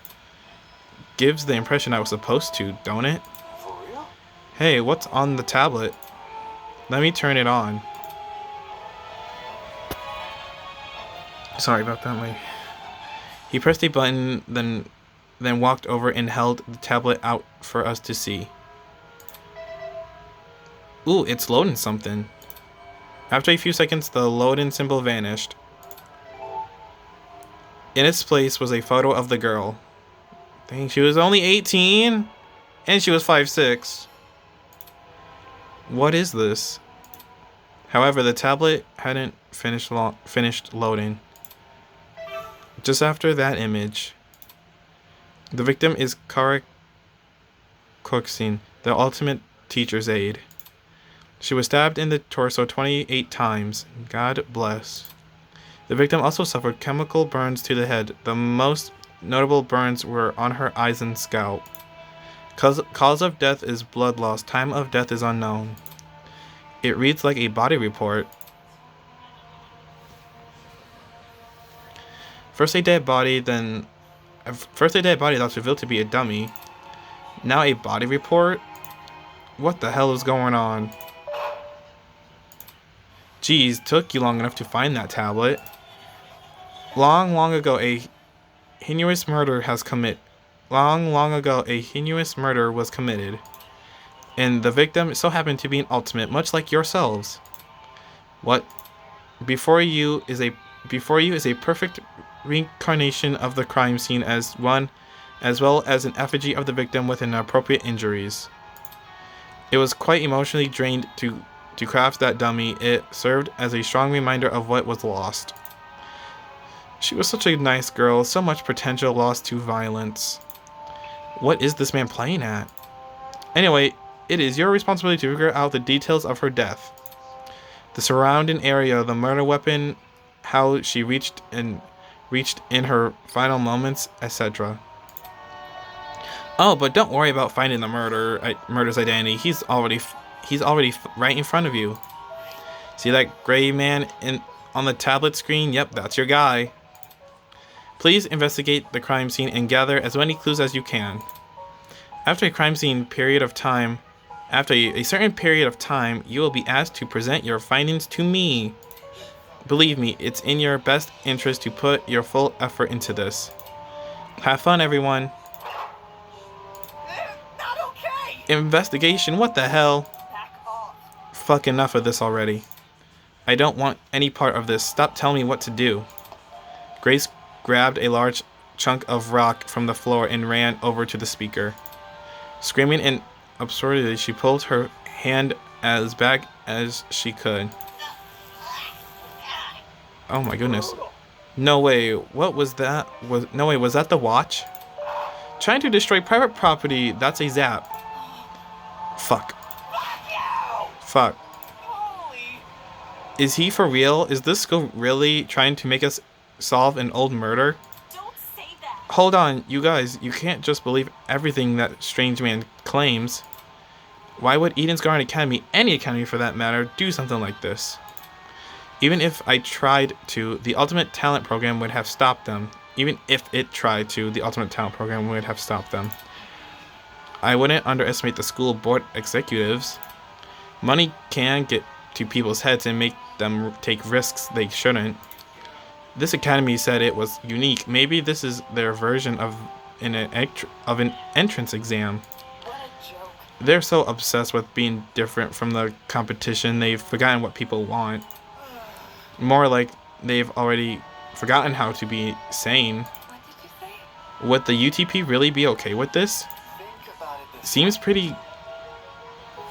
Gives the impression I was supposed to, don't it? For real? Hey, what's on the tablet? Let me turn it on. Sorry about that, He pressed a button, then walked over and held the tablet out for us to see. Ooh, it's loading something. After a few seconds, the loading symbol vanished. In its place was a photo of the girl. Dang, she was only 18? And she was 5'6". What is this? However, the tablet hadn't finished loading. Just after that image, the victim is Kara Coxine, the ultimate teacher's aide. She was stabbed in the torso 28 times. God bless. The victim also suffered chemical burns to the head. The most notable burns were on her eyes and scalp. Cause of death is blood loss. Time of death is unknown. It reads like a body report. First a dead body that's revealed to be a dummy. Now a body report? What the hell is going on? Geez, took you long enough to find that tablet. Long ago a heinous murder was committed. And the victim so happened to be an ultimate, much like yourselves. What? Before you is a perfect reincarnation of the crime scene as well as an effigy of the victim with inappropriate injuries. It was quite emotionally drained to craft that dummy. It served as a strong reminder of what was lost. She was such a nice girl, so much potential lost to violence. What is this man playing at? Anyway, it is your responsibility to figure out the details of her death. The surrounding area, the murder weapon, how she reached in her final moments, etc. Oh, but don't worry about finding the murder's identity. He's already right in front of you. See that gray man on the tablet screen? Yep, that's your guy. Please investigate the crime scene and gather as many clues as you can. After a certain period of time, you will be asked to present your findings to me. Believe me, it's in your best interest to put your full effort into this. Have fun, everyone. Not okay! Investigation? What the hell? Back off. Fuck, enough of this already. I don't want any part of this. Stop telling me what to do. Grace grabbed a large chunk of rock from the floor and ran over to the speaker. Screaming in absurdity, she pulled her hand as back as she could. Oh my goodness. No way. What was that? Was that the watch? Trying to destroy private property. That's a zap. Fuck. Fuck. Holy. Is he for real? Is this school really trying to make us solve an old murder? don't say that. Hold on, you guys. You can't just believe everything that strange man claims. Why would Eden's Garden Academy, any academy for that matter, do something like this? Even if I tried to, the Ultimate Talent Program would have stopped them. Even if it tried to, the Ultimate Talent Program would have stopped them. I wouldn't underestimate the school board executives. Money can get to people's heads and make them take risks they shouldn't. This academy said it was unique. Maybe this is their version of an entrance exam. What a joke. They're so obsessed with being different from the competition, they've forgotten what people want. More like they've already forgotten how to be sane. What did you say? Would the UTP really be okay with this? Think about it this Seems pretty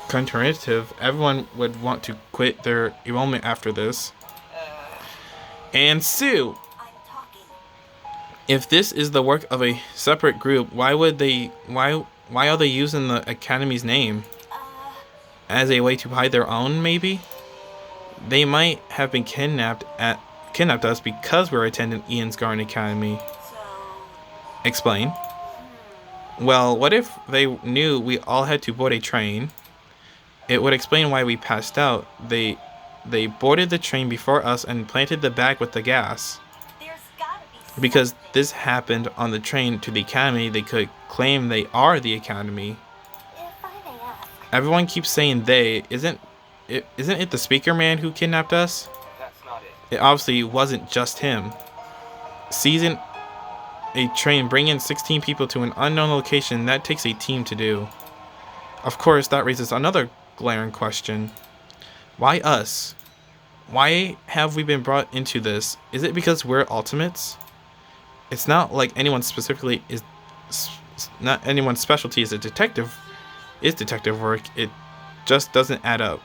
counterintuitive. Everyone would want to quit their enrollment after this. And Sue, I'm talking. if this is the work of a separate group, why are they using the academy's name? As a way to hide their own, maybe? They might have been kidnapped us because we're attending Ian's Garden Academy. So, Explain. Well, what if they knew we all had to board a train? It would explain why we passed out. They boarded the train before us and planted the bag with the gas. there's gotta be Because something. this happened on the train to the academy, they could claim they are the academy. If I may ask, Everyone keeps saying they. Isn't it the speaker man who kidnapped us? That's not it. It obviously wasn't just him. Seizing a train, bringing 16 people to an unknown location, that takes a team to do. Of course, that raises another glaring question. Why us? Why have we been brought into this? Is it because we're ultimates? It's not like anyone specifically is... Not anyone's specialty is detective work. It just doesn't add up.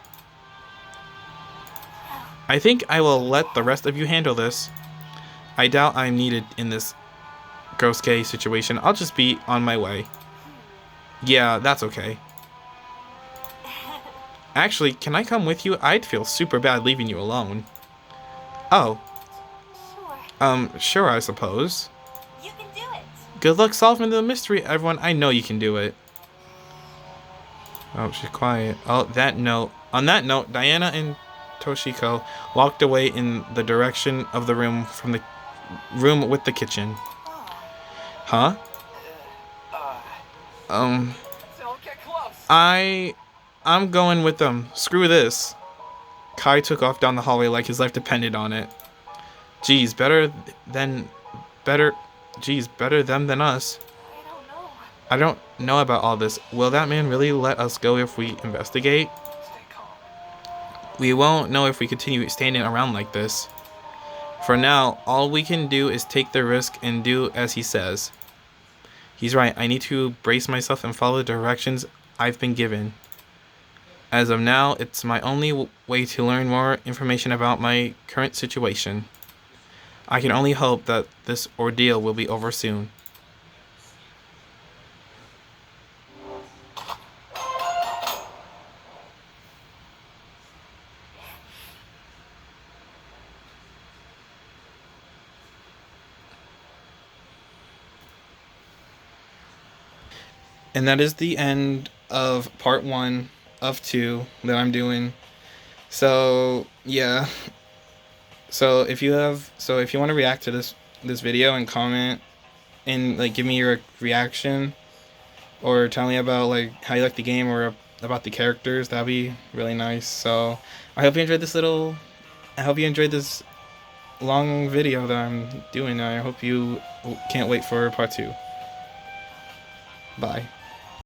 I think I will let the rest of you handle this. I doubt I'm needed in this Ghost K situation. I'll just be on my way. Yeah, that's okay. Actually, can I come with you? I'd feel super bad leaving you alone. Oh, sure, sure, I suppose. you can do it. Good luck solving the mystery, everyone. I know you can do it. Oh, she's quiet. On that note, Diana and Toshiko walked away in the direction of the room from the room with the kitchen. Huh? Don't get close. I'm going with them. Screw this. Kai took off down the hallway like his life depended on it. Geez, better them than us. I don't know. I don't know about all this. Will that man really let us go if we investigate? Stay calm. We won't know if we continue standing around like this. For now, all we can do is take the risk and do as he says. He's right. I need to brace myself and follow the directions I've been given. As of now, it's my only way to learn more information about my current situation. I can only hope that this ordeal will be over soon. And that is the end of part 1 of 2 that I'm doing. So yeah. So if you want to react to this video and comment and like give me your reaction or tell me about like how you like the game or about the characters, that'd be really nice. So I hope you enjoyed this long video that I'm doing. I hope you can't wait for part 2. Bye.